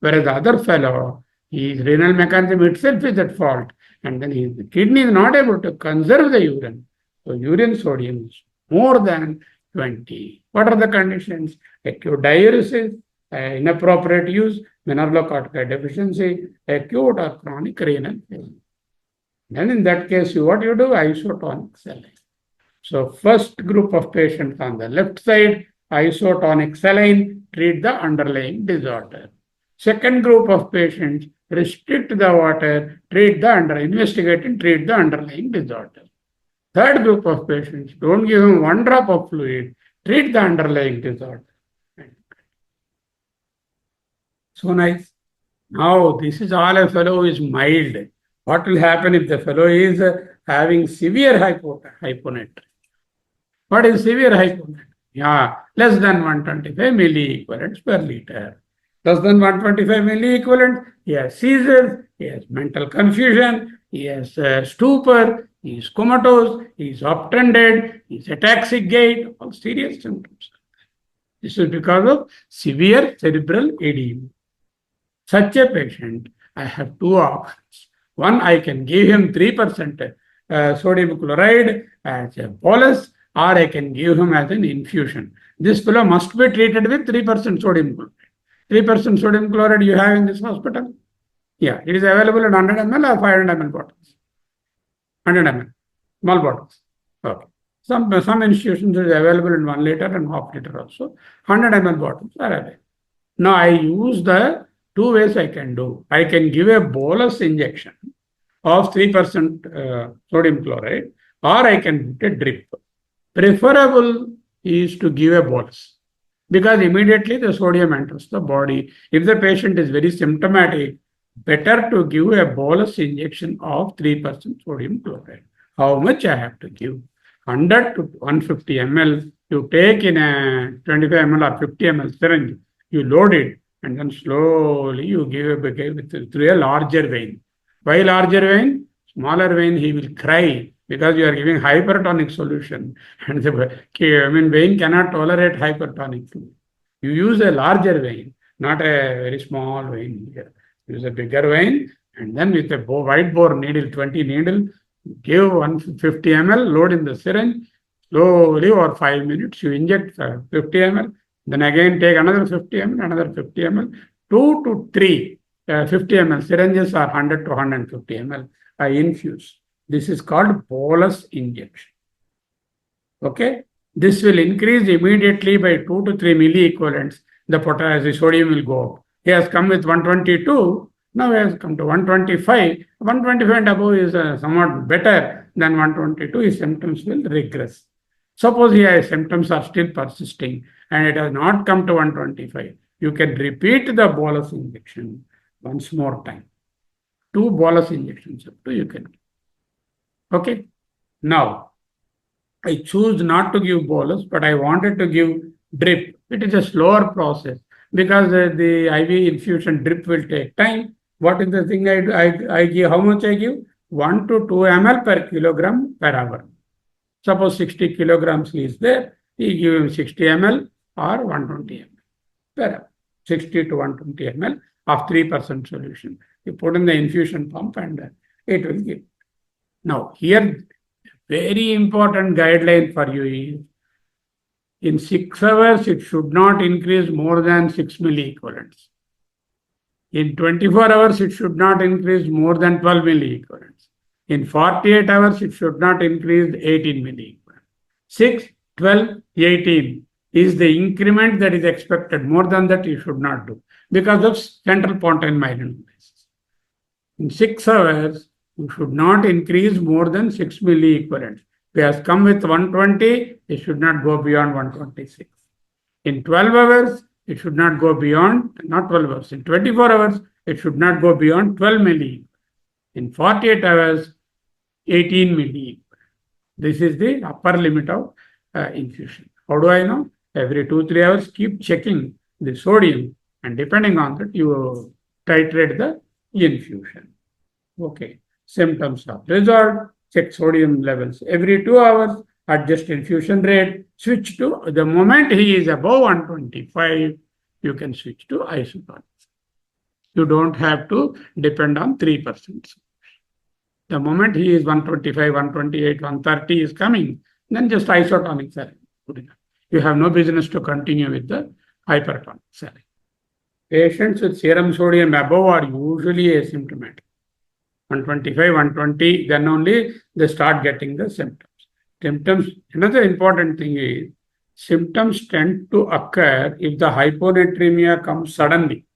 Whereas the other fellow, his renal mechanism itself is at fault, and then his kidney is not able to conserve the urine. So urine sodium is more than 20. What are the conditions? Acute diuresis, inappropriate use, mineralocorticoid deficiency, acute or chronic renal failure. Then in that case, what you do? Isotonic saline. So first group of patients on the left side, isotonic saline, treat the underlying disorder. Second group of patients, restrict the water, investigate and treat the underlying disorder. Third group of patients, don't give him one drop of fluid, treat the underlying disorder. So nice. Now, this is all a fellow who is mild. What will happen if the fellow is having severe hyponatremia? What is severe hyponatremia? Yeah, less than 125 milliequivalents per liter. Less than 125 milliequivalent, he has seizures, he has mental confusion, he has stupor, he is comatose, he is obtunded, he is ataxic gait, all serious symptoms. This is because of severe cerebral edema. Such a patient, I have two options. One, I can give him 3% sodium chloride as a bolus, or I can give him as an infusion. This fellow must be treated with 3% sodium chloride. 3% sodium chloride you have in this hospital? Yeah, it is available in 100 ml or 500 ml bottles. 100 ml, small bottles. Okay. Some institutions is available in 1 liter and half liter also. 100 ml bottles are available. Now I use the two ways I can do. I can give a bolus injection of 3% sodium chloride, or I can put a drip. Preferable is to give a bolus, because immediately the sodium enters the body. If the patient is very symptomatic, better to give a bolus injection of 3% sodium chloride. How much I have to give? 100 to 150 ml. You take in a 25 ml or 50 ml syringe, you load it, and then slowly you give through a larger vein. Why larger vein? Smaller vein, he will cry, because you are giving hypertonic solution, and the vein cannot tolerate hypertonic fluid. You use a larger vein, not a very small vein here. Use a bigger vein, and then with a wide bore needle, 20 needle, give 150 ml, load in the syringe, slowly over 5 minutes, you inject 50 ml, then again take another 50 ml, another 50 ml, 2 to 3 50 ml syringes are 100 to 150 ml. I infuse. This is called bolus injection. Okay. This will increase immediately by 2 to 3 milliequivalents. The sodium will go up. He has come with 122. Now he has come to 125. 125 and above is somewhat better than 122. His symptoms will regress. Suppose his symptoms are still persisting and it has not come to 125. You can repeat the bolus injection once more time. 2 bolus injections up to you can give. Okay. Now, I choose not to give bolus, but I wanted to give drip. It is a slower process because the IV infusion drip will take time. What is the thing I give? How much I give? 1 to 2 ml per kilogram per hour. Suppose 60 kilograms is there, you give him 60 ml or 120 ml per hour. 60 to 120 ml of 3% solution. You put in the infusion pump and it will give. Now, here, very important guideline for you is in 6 hours, it should not increase more than 6 milliequivalents. In 24 hours, it should not increase more than 12 milliequivalents. In 48 hours, it should not increase 18 milliequivalents. 6, 12, 18 is the increment that is expected. More than that, you should not do because of central pontine myelinolysis. In 6 hours, you should not increase more than 6 milliequivalents. If he has come with 120, it should not go beyond 126. In 12 hours, it should not go beyond, not 12 hours. In 24 hours, it should not go beyond 12 milliequivalents. In 48 hours, 18 milliequivalents. This is the upper limit of infusion. How do I know? Every 2-3 hours, keep checking the sodium, and depending on that, you titrate the infusion. Okay. Symptoms are resolved. Check sodium levels every 2 hours. Adjust infusion rate. Switch to the moment he is above 125, you can switch to isotonic. You don't have to depend on 3%. The moment he is 125, 128, 130 is coming, then just isotonic saline. Good enough. You have no business to continue with the hypertonic saline. Patients with serum sodium above are usually asymptomatic. 125, 120, then only they start getting the symptoms. Symptoms, another important thing is, symptoms tend to occur if the hyponatremia comes suddenly.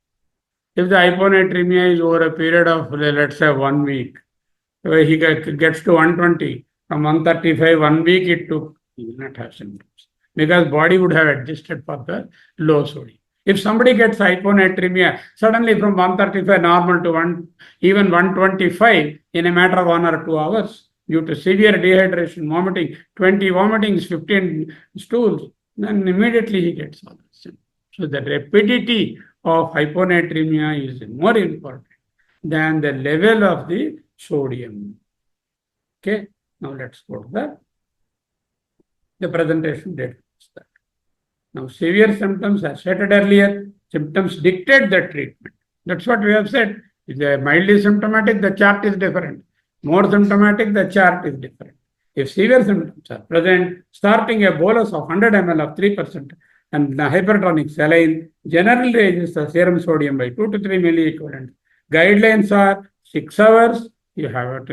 If the hyponatremia is over a period of, let's say, 1 week, he gets to 120, from 135, 1 week it took, he will not have symptoms because body would have adjusted for the low sodium. If somebody gets hyponatremia, suddenly from 135 normal to even 125 in a matter of 1 or 2 hours, due to severe dehydration, vomiting, 20 vomitings, 15 stools, then immediately he gets all this. So the rapidity of hyponatremia is more important than the level of the sodium. Okay, now let's go to the presentation data. Now, severe symptoms, as stated earlier, symptoms dictate the treatment. That's what we have said. If they are mildly symptomatic, the chart is different. More symptomatic, the chart is different. If severe symptoms are present, starting a bolus of 100 ml of 3% and the hypertonic saline generally raises the serum sodium by 2 to 3 milliequivalents. Guidelines are 6 hours, you have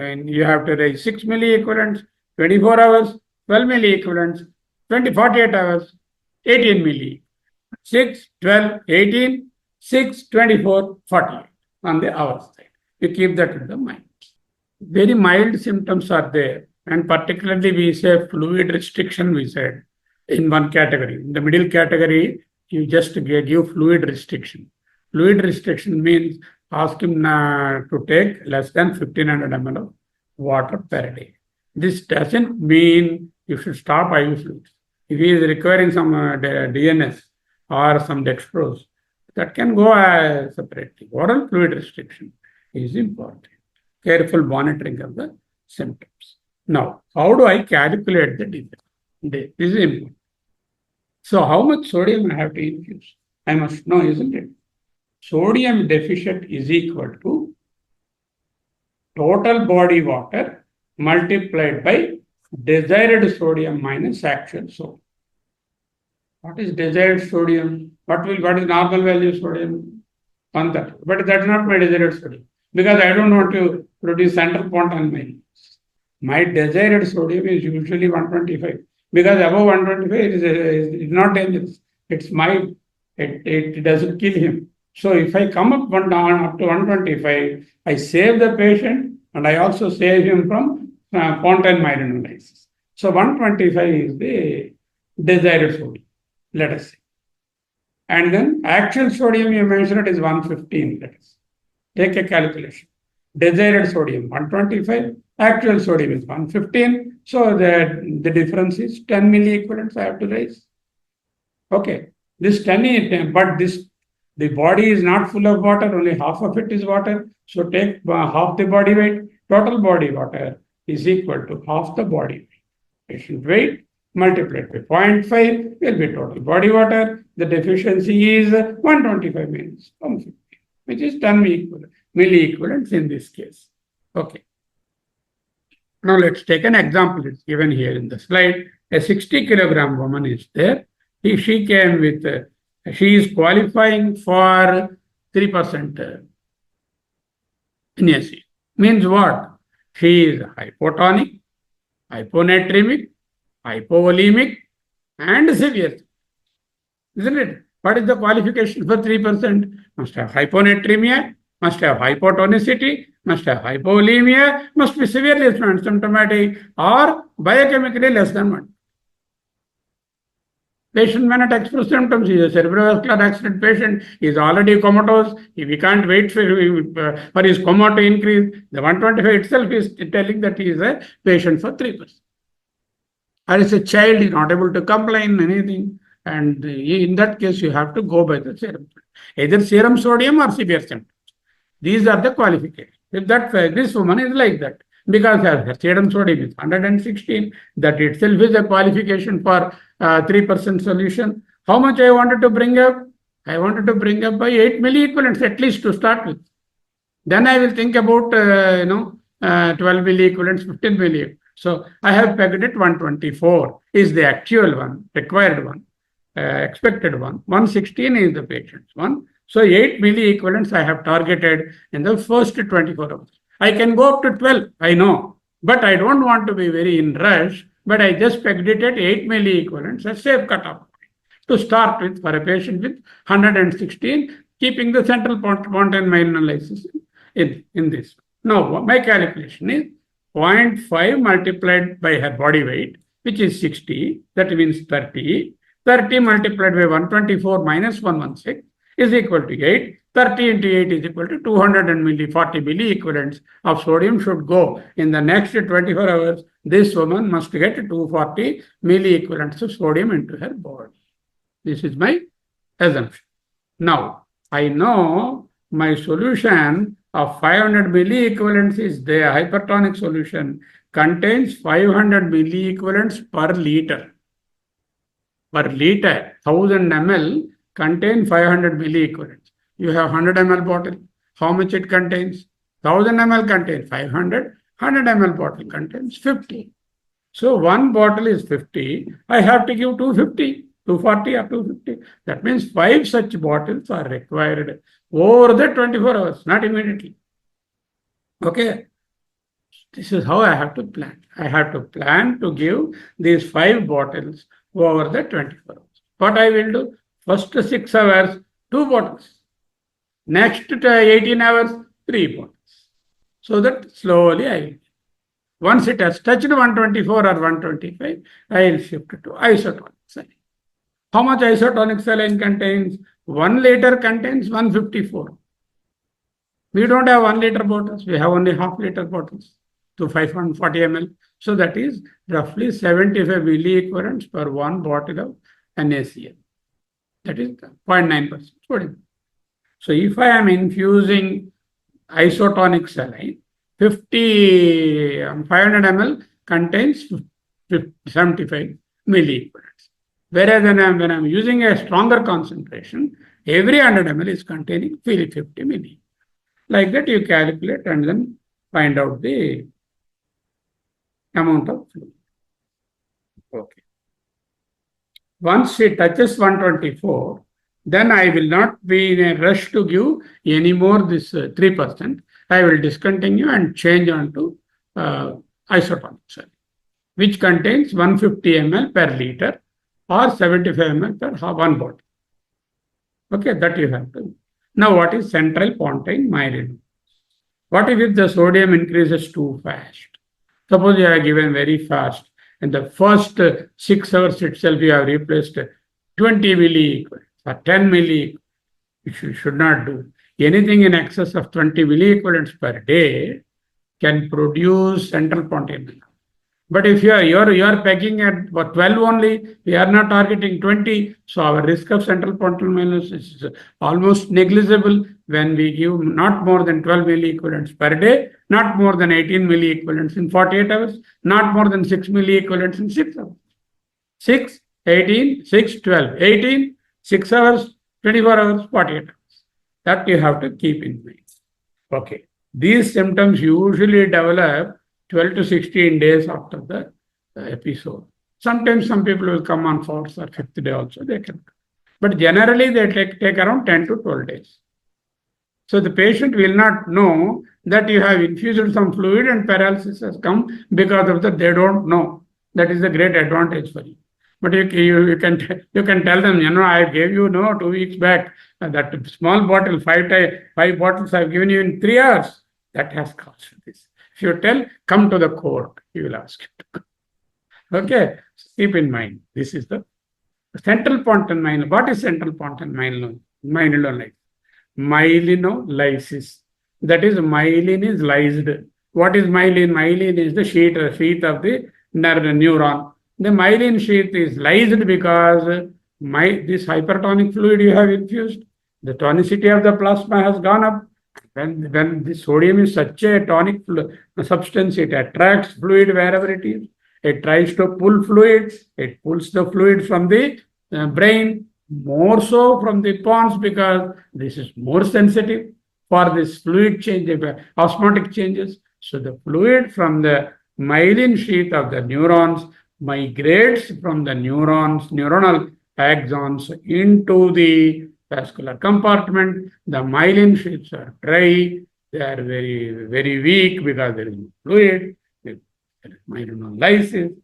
to raise 6 milliequivalents, 24 hours, 12 milliequivalents, 48 hours, 18 milli, 6, 12, 18, 6, 24, 48 on the hour side. You keep that in the mind. Very mild symptoms are there, and particularly we say fluid restriction, we said, in one category. In the middle category, you just give fluid restriction. Fluid restriction means ask him to take less than 1500 ml of water per day. This doesn't mean you should stop IV fluids. If he is requiring some DNS or some dextrose, that can go separately. Oral fluid restriction is important. Careful monitoring of the symptoms. Now, how do I calculate the dose? This is important. So, how much sodium I have to infuse? I must know, isn't it? Sodium deficient is equal to total body water multiplied by desired sodium minus actual sodium. What is desired sodium? What is normal value of sodium? 130. But that's not my desired sodium because I don't want to produce central point on my. My desired sodium is usually 125. because above 125 is not dangerous. It's mild. It doesn't kill him. So if I come up up to 125, I save the patient and I also save him from spontaneous myelolysis. So 125 is the desired sodium, let us say. And then actual sodium you mentioned is 115, let us take a calculation. Desired sodium 125, actual sodium is 115. So the difference is 10 milliequivalents I have to raise. Okay, this 10 is, but the body is not full of water, only half of it is water. So take half the body weight, total body water is equal to half the body weight. Patient weight multiplied by 0.5 will be total body water. The deficiency is 125 minutes, 150, which is 10 milliequivalents in this case. Okay. Now let's take an example. It's given here in the slide. A 60 kilogram woman is there. She came with, she is qualifying for 3% NAC. Means what? She is hypotonic, hyponatremic, hypovolemic, and severe. Isn't it? What is the qualification for 3%? Must have hyponatremia, must have hypotonicity, must have hypovolemia, must be severely symptomatic, or biochemically less than 1. Patient may not express symptoms. He is a cerebrovascular accident patient. He is already comatose. We can't wait for his coma to increase. The 125 itself is telling that he is a patient for 3%. Or is a child, he is not able to complain anything. And in that case, you have to go by the serum. Either serum sodium or severe symptoms. These are the qualifications. If that this woman is like that, because her serum sodium is 116, that itself is a qualification for 3% solution. How much I wanted to bring up? I wanted to bring up by 8 milliequivalents at least to start with. Then I will think about 12 milliequivalents, 15 milliequivalents. So I have pegged it 124 is the actual one, required one, expected one. 116 is the patient's one. So 8 milliequivalents I have targeted in the first 24 hours. I can go up to 12, I know, but I don't want to be very in rush, but I just pegged it at 8 milliequivalents, a safe cutoff to start with for a patient with 116, keeping the central spontaneous myelolysis in this. Now, my calculation is 0.5 multiplied by her body weight, which is 60, that means 30. 30 multiplied by 124 minus 116 is equal to 8. 30 into 8 is equal to 240 milliequivalents of sodium should go. In the next 24 hours, this woman must get 240 milliequivalents of sodium into her body. This is my assumption. Now, I know my solution of 500 milliequivalents is the hypertonic solution contains 500 milliequivalents per liter. Per liter, 1000 ml contain 500 milliequivalents. You have 100 ml bottle. How much it contains? 1000 ml contains 500. 100 ml bottle contains 50. So one bottle is 50. I have to give 250, 240 or 250. That means 5 such bottles are required over the 24 hours, not immediately. Okay. This is how I have to plan. I have to plan to give these 5 bottles over the 24 hours. What I will do? First 6 hours, 2 bottles. Next 18 hours, 3 bottles. So that slowly I will. Once it has touched 124 or 125, I will shift to isotonic saline. How much isotonic saline contains? 1 liter contains 154. We don't have 1 liter bottles. We have only half liter bottles to 540 ml. So that is roughly 75 milliequivalents per 1 bottle of NaCl. That is 0.9%. So if I am infusing isotonic saline, 500 ml contains 75 milliequivalents. Whereas when I'm using a stronger concentration, every 100 ml is containing 50 milliequivalents. Like that you calculate and then find out the amount of fluid. Okay. Once it touches 124, then I will not be in a rush to give any more this 3%. I will discontinue and change on to isotonic saline. which contains 150 ml per liter or 75 ml per one bottle. Okay, that you have to. Now, what is central pontine myelin? What if the sodium increases too fast? Suppose you are given very fast, in the first 6 hours itself you have replaced 20 milliequivalents or 10 milliequivalents. You should not do. Anything in excess of 20 milliequivalents per day can produce central pontine. But if you are pegging at 12 only, we are not targeting 20, so our risk of central pontine minus is almost negligible when we give not more than 12 milliequivalents per day, not more than 18 milliequivalents in 48 hours, not more than 6 milliequivalents in 6 hours. 6, 18, 6, 12, 18, 6 hours, 24 hours, 48 hours. That you have to keep in mind. Okay. These symptoms usually develop 12 to 16 days after the episode. Sometimes some people will come on 4th or 5th day also, they can. But generally they take around 10 to 12 days. So the patient will not know that you have infused some fluid and paralysis has come because of that. They don't know. That is a great advantage for you. But you can tell them, I gave you 2 weeks back that small bottle, 5 bottles I've given you in 3 hours. That has caused this. If you tell, come to the court, he will ask you to come. Okay, keep in mind, this is the central pontine myelin. What is central pontine myelinolysis? Myelinolysis. That is, myelin is lysed. What is myelin? Myelin is the sheath of the neuron. The myelin sheath is lysed because this hypertonic fluid you have infused, the tonicity of the plasma has gone up. When the sodium is such a tonic substance, it attracts fluid wherever it is. It tries to pull fluid. It pulls the fluid from the brain, more so from the pons, because this is more sensitive for this fluid change, osmotic changes. So the fluid from the myelin sheath of the neurons migrates from the neuronal axons into the vascular compartment. The myelin sheaths are dry. They are very, very weak because there is no fluid. There is myelinolysis.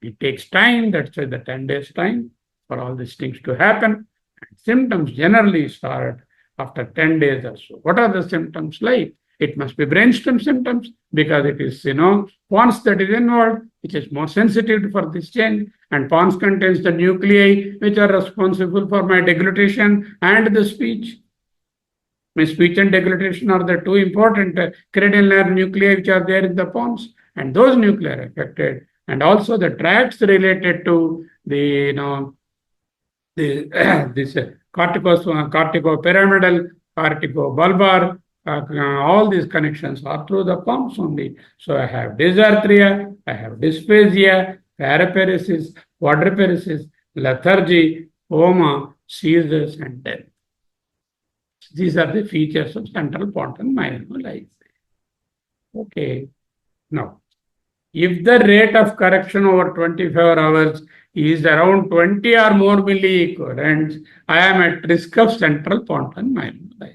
It takes time. That's why the 10 days time for all these things to happen. And symptoms generally start after 10 days or so. What are the symptoms like? It must be brainstem symptoms because it is, pons that is involved, which is more sensitive for this change. And pons contains the nuclei which are responsible for my deglutition and the speech. My speech and deglutition are the two important cranial nerve nuclei which are there in the pons. And those nuclei are affected. And also the tracts related to the, this corticopyramidal, corticobulbar, all these connections are through the pons only. So I have dysarthria, I have dysphagia, paraparesis, quadriparesis, lethargy, coma, seizures, and death. These are the features of central pontine myelinolysis. Okay. Now, if the rate of correction over 24 hours is around 20 or more milliequivalents, I am at risk of central pontine myelinolysis.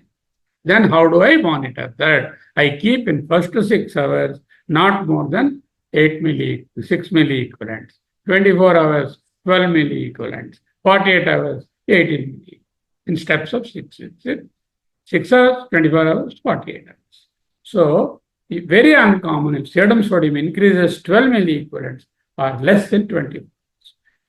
Then how do I monitor that? I keep in first 6 hours not more than 6 milliequivalents, 24 hours 12 milliequivalents, 48 hours 18 milliequivalents, in steps of 6 hours, 24 hours, 48 hours. So very uncommon if serum sodium increases 12 milliequivalents or less than 20 hours.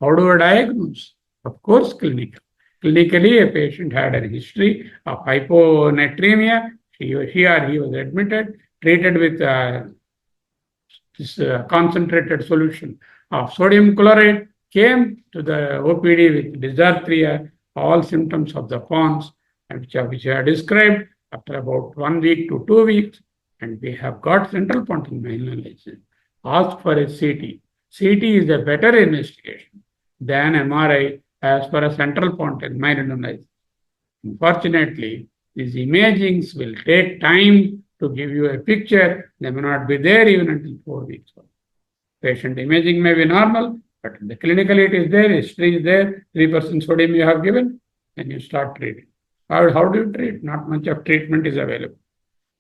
How do I diagnose? Of course, clinical. Clinically, a patient had a history of hyponatremia. He or he was admitted, treated with this concentrated solution of sodium chloride, came to the OPD with dysarthria, all symptoms of the pons, and which I have described after about 1 week to 2 weeks, and we have got central pontine myelinolysis. Ask for a CT. CT is a better investigation than MRI as far as central pontine myelinolysis. Unfortunately, these imagings will take time to give you a picture. They may not be there even until 4 weeks. Patient imaging may be normal, but the clinically it is there, history is there, 3% sodium you have given, and you start treating. How do you treat? Not much of treatment is available.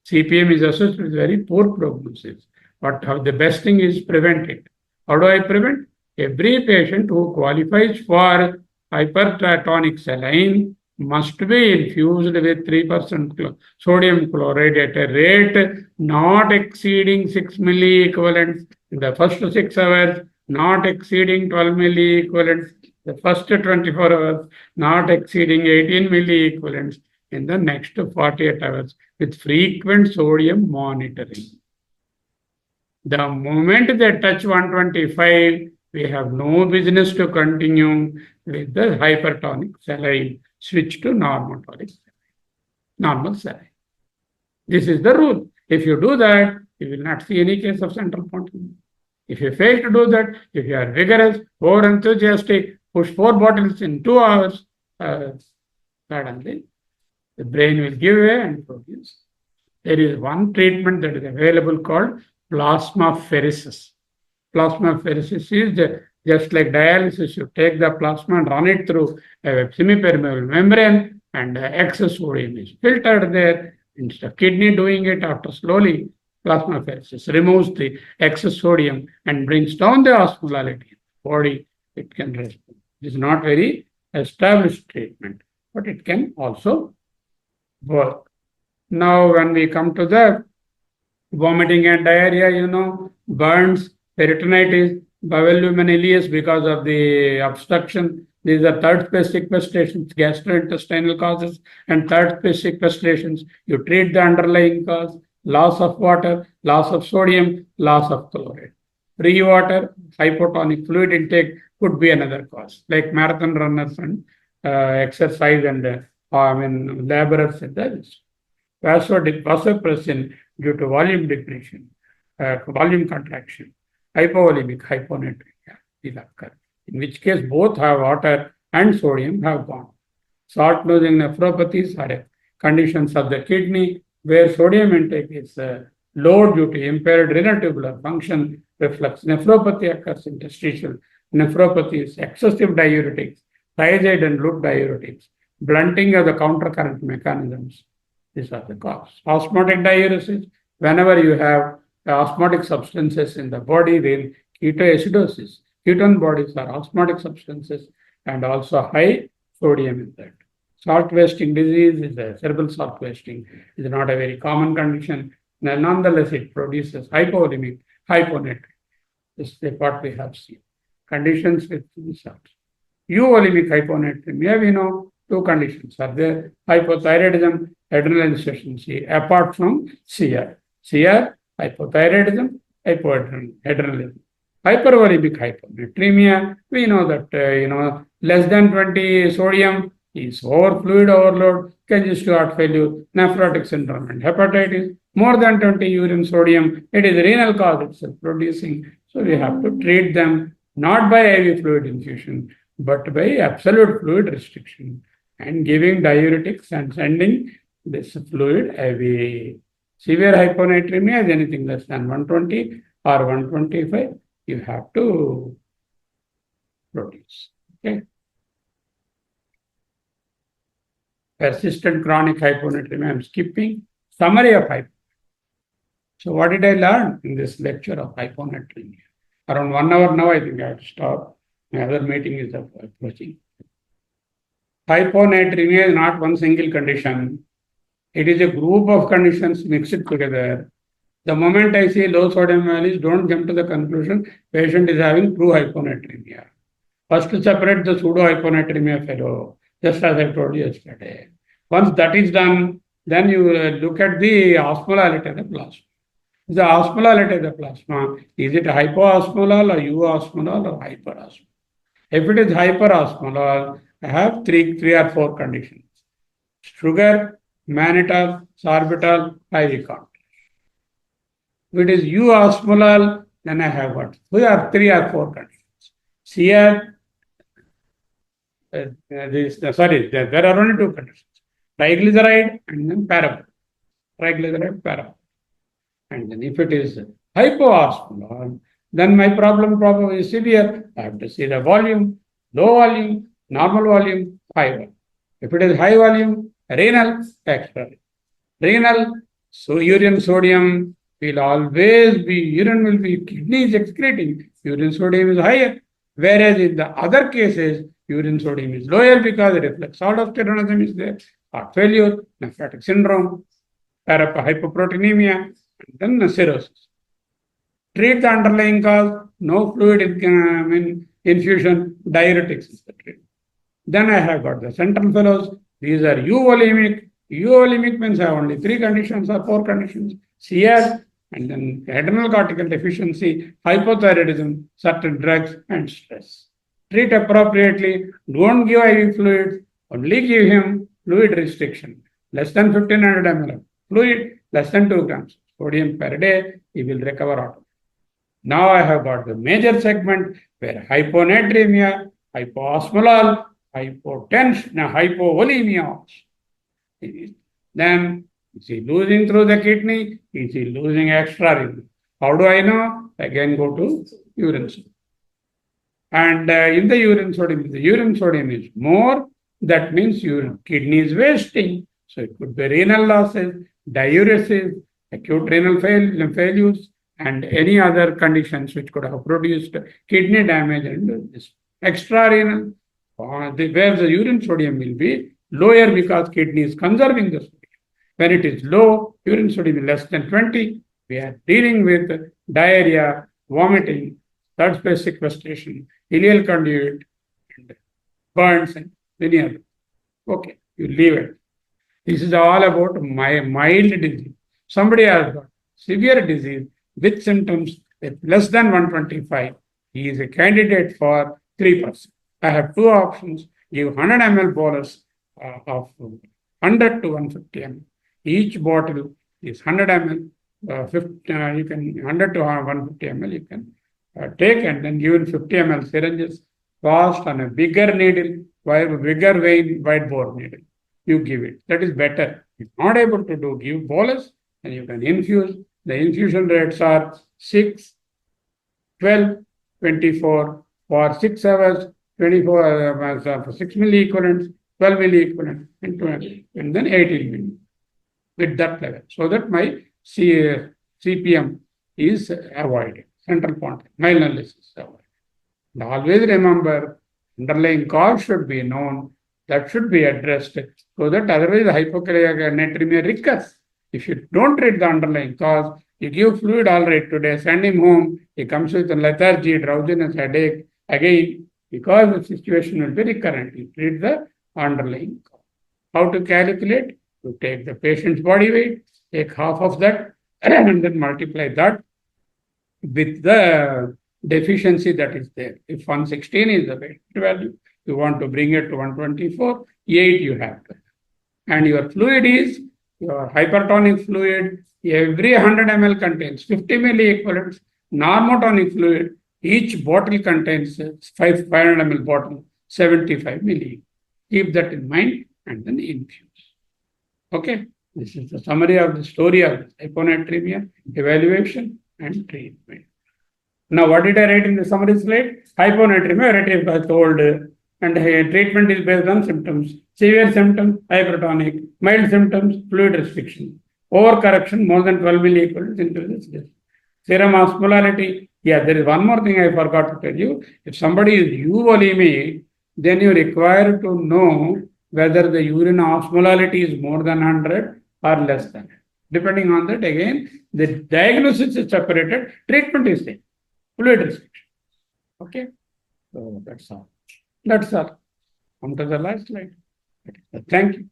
CPM is associated with very poor prognosis. But the best thing is prevent it. How do I prevent? Every patient who qualifies for hypertonic saline must be infused with 3% sodium chloride at a rate not exceeding 6 milliequivalents in the first 6 hours, not exceeding 12 milliequivalents the first 24 hours, not exceeding 18 milliequivalents in the next 48 hours with frequent sodium monitoring. The moment they touch 125, we have no business to continue with the hypertonic saline. Switch to normal saline. This is the rule. If you do that, you will not see any case of central pontification. If you fail to do that, if you are vigorous, over enthusiastic, push 4 bottles in 2 hours, suddenly the brain will give way and produce. There is one treatment that is available called plasmapheresis. Plasmapheresis is just like dialysis. You take the plasma and run it through a semi-permeable membrane, and excess sodium is filtered there. Instead of kidney doing it, after slowly, plasmapheresis removes the excess sodium and brings down the osmolality. Body, it can respond. It is not very established treatment, but it can also work. Now, when we come to the vomiting and diarrhea, burns, peritonitis, bowel ileus because of the obstruction. These are third phase sequestrations, gastrointestinal causes, and third phase sequestrations. You treat the underlying cause, loss of water, loss of sodium, loss of chloride. Free water, hypotonic fluid intake could be another cause, like marathon runners and exercise and laborers and others. Vasopressin due to volume depletion, volume contraction, hypovolemic hyponatremia will occur, in which case both have water and sodium have gone. Salt losing nephropathies are conditions of the kidney where sodium intake is low due to impaired renal tubular function. Reflux nephropathy occurs, interstitial nephropathies, excessive diuretics, thiazide and loop diuretics, blunting of the countercurrent mechanisms. These are the causes. Osmotic diuresis, whenever you have osmotic substances in the body, then ketoacidosis. Ketone bodies are osmotic substances and also high sodium in that. Salt wasting disease is a cerebral salt wasting. It is not a very common condition. Nonetheless, it produces hypovolemic hyponatremia. This is what we have seen. Conditions with salts. Euvolemic hyponatremia, we know 2 conditions are there: hypothyroidism, adrenal insufficiency, apart from CR. CR, hypothyroidism, hypoadrenalism. Hypervolemic hyponatremia, we know that less than 20 sodium is fluid overload, congestive heart failure, nephrotic syndrome, and hepatitis. More than 20 urine sodium, it is renal cause itself producing. So we have to treat them not by IV fluid infusion, but by absolute fluid restriction and giving diuretics and sending this fluid away. Severe hyponatremia is anything less than 120 or 125, you have to produce. Okay. Persistent chronic hyponatremia, I'm skipping. Summary of hyponatremia. So what did I learn in this lecture of hyponatremia? Around 1 hour now, I think I have to stop. My other meeting is approaching. Hyponatremia is not one single condition. It is a group of conditions mixed together. The moment I say low sodium values, don't jump to the conclusion patient is having true hyponatremia. First, separate the pseudo hyponatremia fellow, just as I told you yesterday. Once that is done, then you look at the osmolality of the plasma. The osmolality of the plasma, is it hypoosmolar or euosmolar or hyperosmolar? If it is hyperosmolar, I have three or four conditions: sugar, mannitol, sorbitol, IV contrast. If it is euosmolar, then I have what? Three or four conditions. Here, there are only two conditions: triglyceride and then parabolic. Triglyceride, parabolic. And then if it is hypoosmolar, then my problem probably is severe. I have to see the volume, low volume, normal volume, high volume. If it is high volume, renal, extra. Renal, so urine sodium will always be, urine will be, kidney is excreting, urine sodium is higher. Whereas in the other cases, urine sodium is lower because the reflex aldosteronism is there, heart failure, nephrotic syndrome, hypoproteinemia, and then cirrhosis. Treat the underlying cause, no fluid infusion, diuretics is the treatment. Then I have got the central fellows. These are euvolemic. Euvolemic means I have only 3 conditions or 4 conditions. CS, and then adrenal cortical deficiency, hypothyroidism, certain drugs, and stress. Treat appropriately. Don't give IV fluids. Only give him fluid restriction. Less than 1500 ml of fluid, less than 2 grams sodium per day. He will recover automatically. Now I have got the major segment where hyponatremia, hypoosmolar, hypotension, hypovolemia. Then is he losing through the kidney? Is he losing extra renal? How do I know? Again, go to urine sodium. And in the urine sodium, if the urine sodium is more, that means your kidney is wasting. So it could be renal losses, diuresis, acute renal failures, and any other conditions which could have produced kidney damage and this extra renal, where the urine sodium will be lower because kidney is conserving the sodium. When it is low, urine sodium is less than 20, we are dealing with diarrhea, vomiting, third space sequestration, ileal conduit, and burns, and many others. Okay, you leave it. This is all about mild disease. Somebody has got severe disease with symptoms with less than 125. He is a candidate for 3%. I have 2 options. Give 100 ml bolus of 100 to 150 ml. Each bottle is 100 ml. You can 100 to 150 ml. You can take and then give in 50 ml syringes, fast on a bigger needle, bigger vein, wide bore needle. You give it. That is better. If not able to do, give bolus, and you can infuse. The infusion rates are 6, 12, 24 for 6 hours, 24 for 6 milliequivalents, 12 milliequivalents, and 20, and then 18 milli with that level, so that my CPM is avoided. Central point, mild analysis is avoided. And always remember, underlying cause should be known, that should be addressed, so that otherwise hyponatremia recurs. If you don't treat the underlying cause, you give fluid all right today, send him home, he comes with lethargy, drowsiness, headache, again, because the situation will be recurrent. You treat the underlying cause. How to calculate? You take the patient's body weight, take half of that, and then multiply that with the deficiency that is there. If 116 is the weight value, you want to bring it to 124, 8 you have to. And your fluid is, your hypertonic fluid, every 100 ml contains 50 milliequivalents. Normotonic fluid, each bottle contains 500 ml bottle, 75 milli. Keep that in mind and then infuse. Okay, this is the summary of the story of hyponatremia, evaluation and treatment. Now, what did I write in the summary slide? Hyponatremia, it was told, and treatment is based on symptoms. Severe symptoms, hypertonic. Mild symptoms, fluid restriction. Overcorrection, more than 12 milliequivalents into this. Serum osmolarity. Yeah, there is one more thing I forgot to tell you. If somebody is euvolemic, then you require to know whether the urine osmolarity is more than 100 or less than 100. Depending on that, again, the diagnosis is separated, treatment is there. Fluid restriction. Okay, so that's all. That's all. Come to the last slide. Thank you.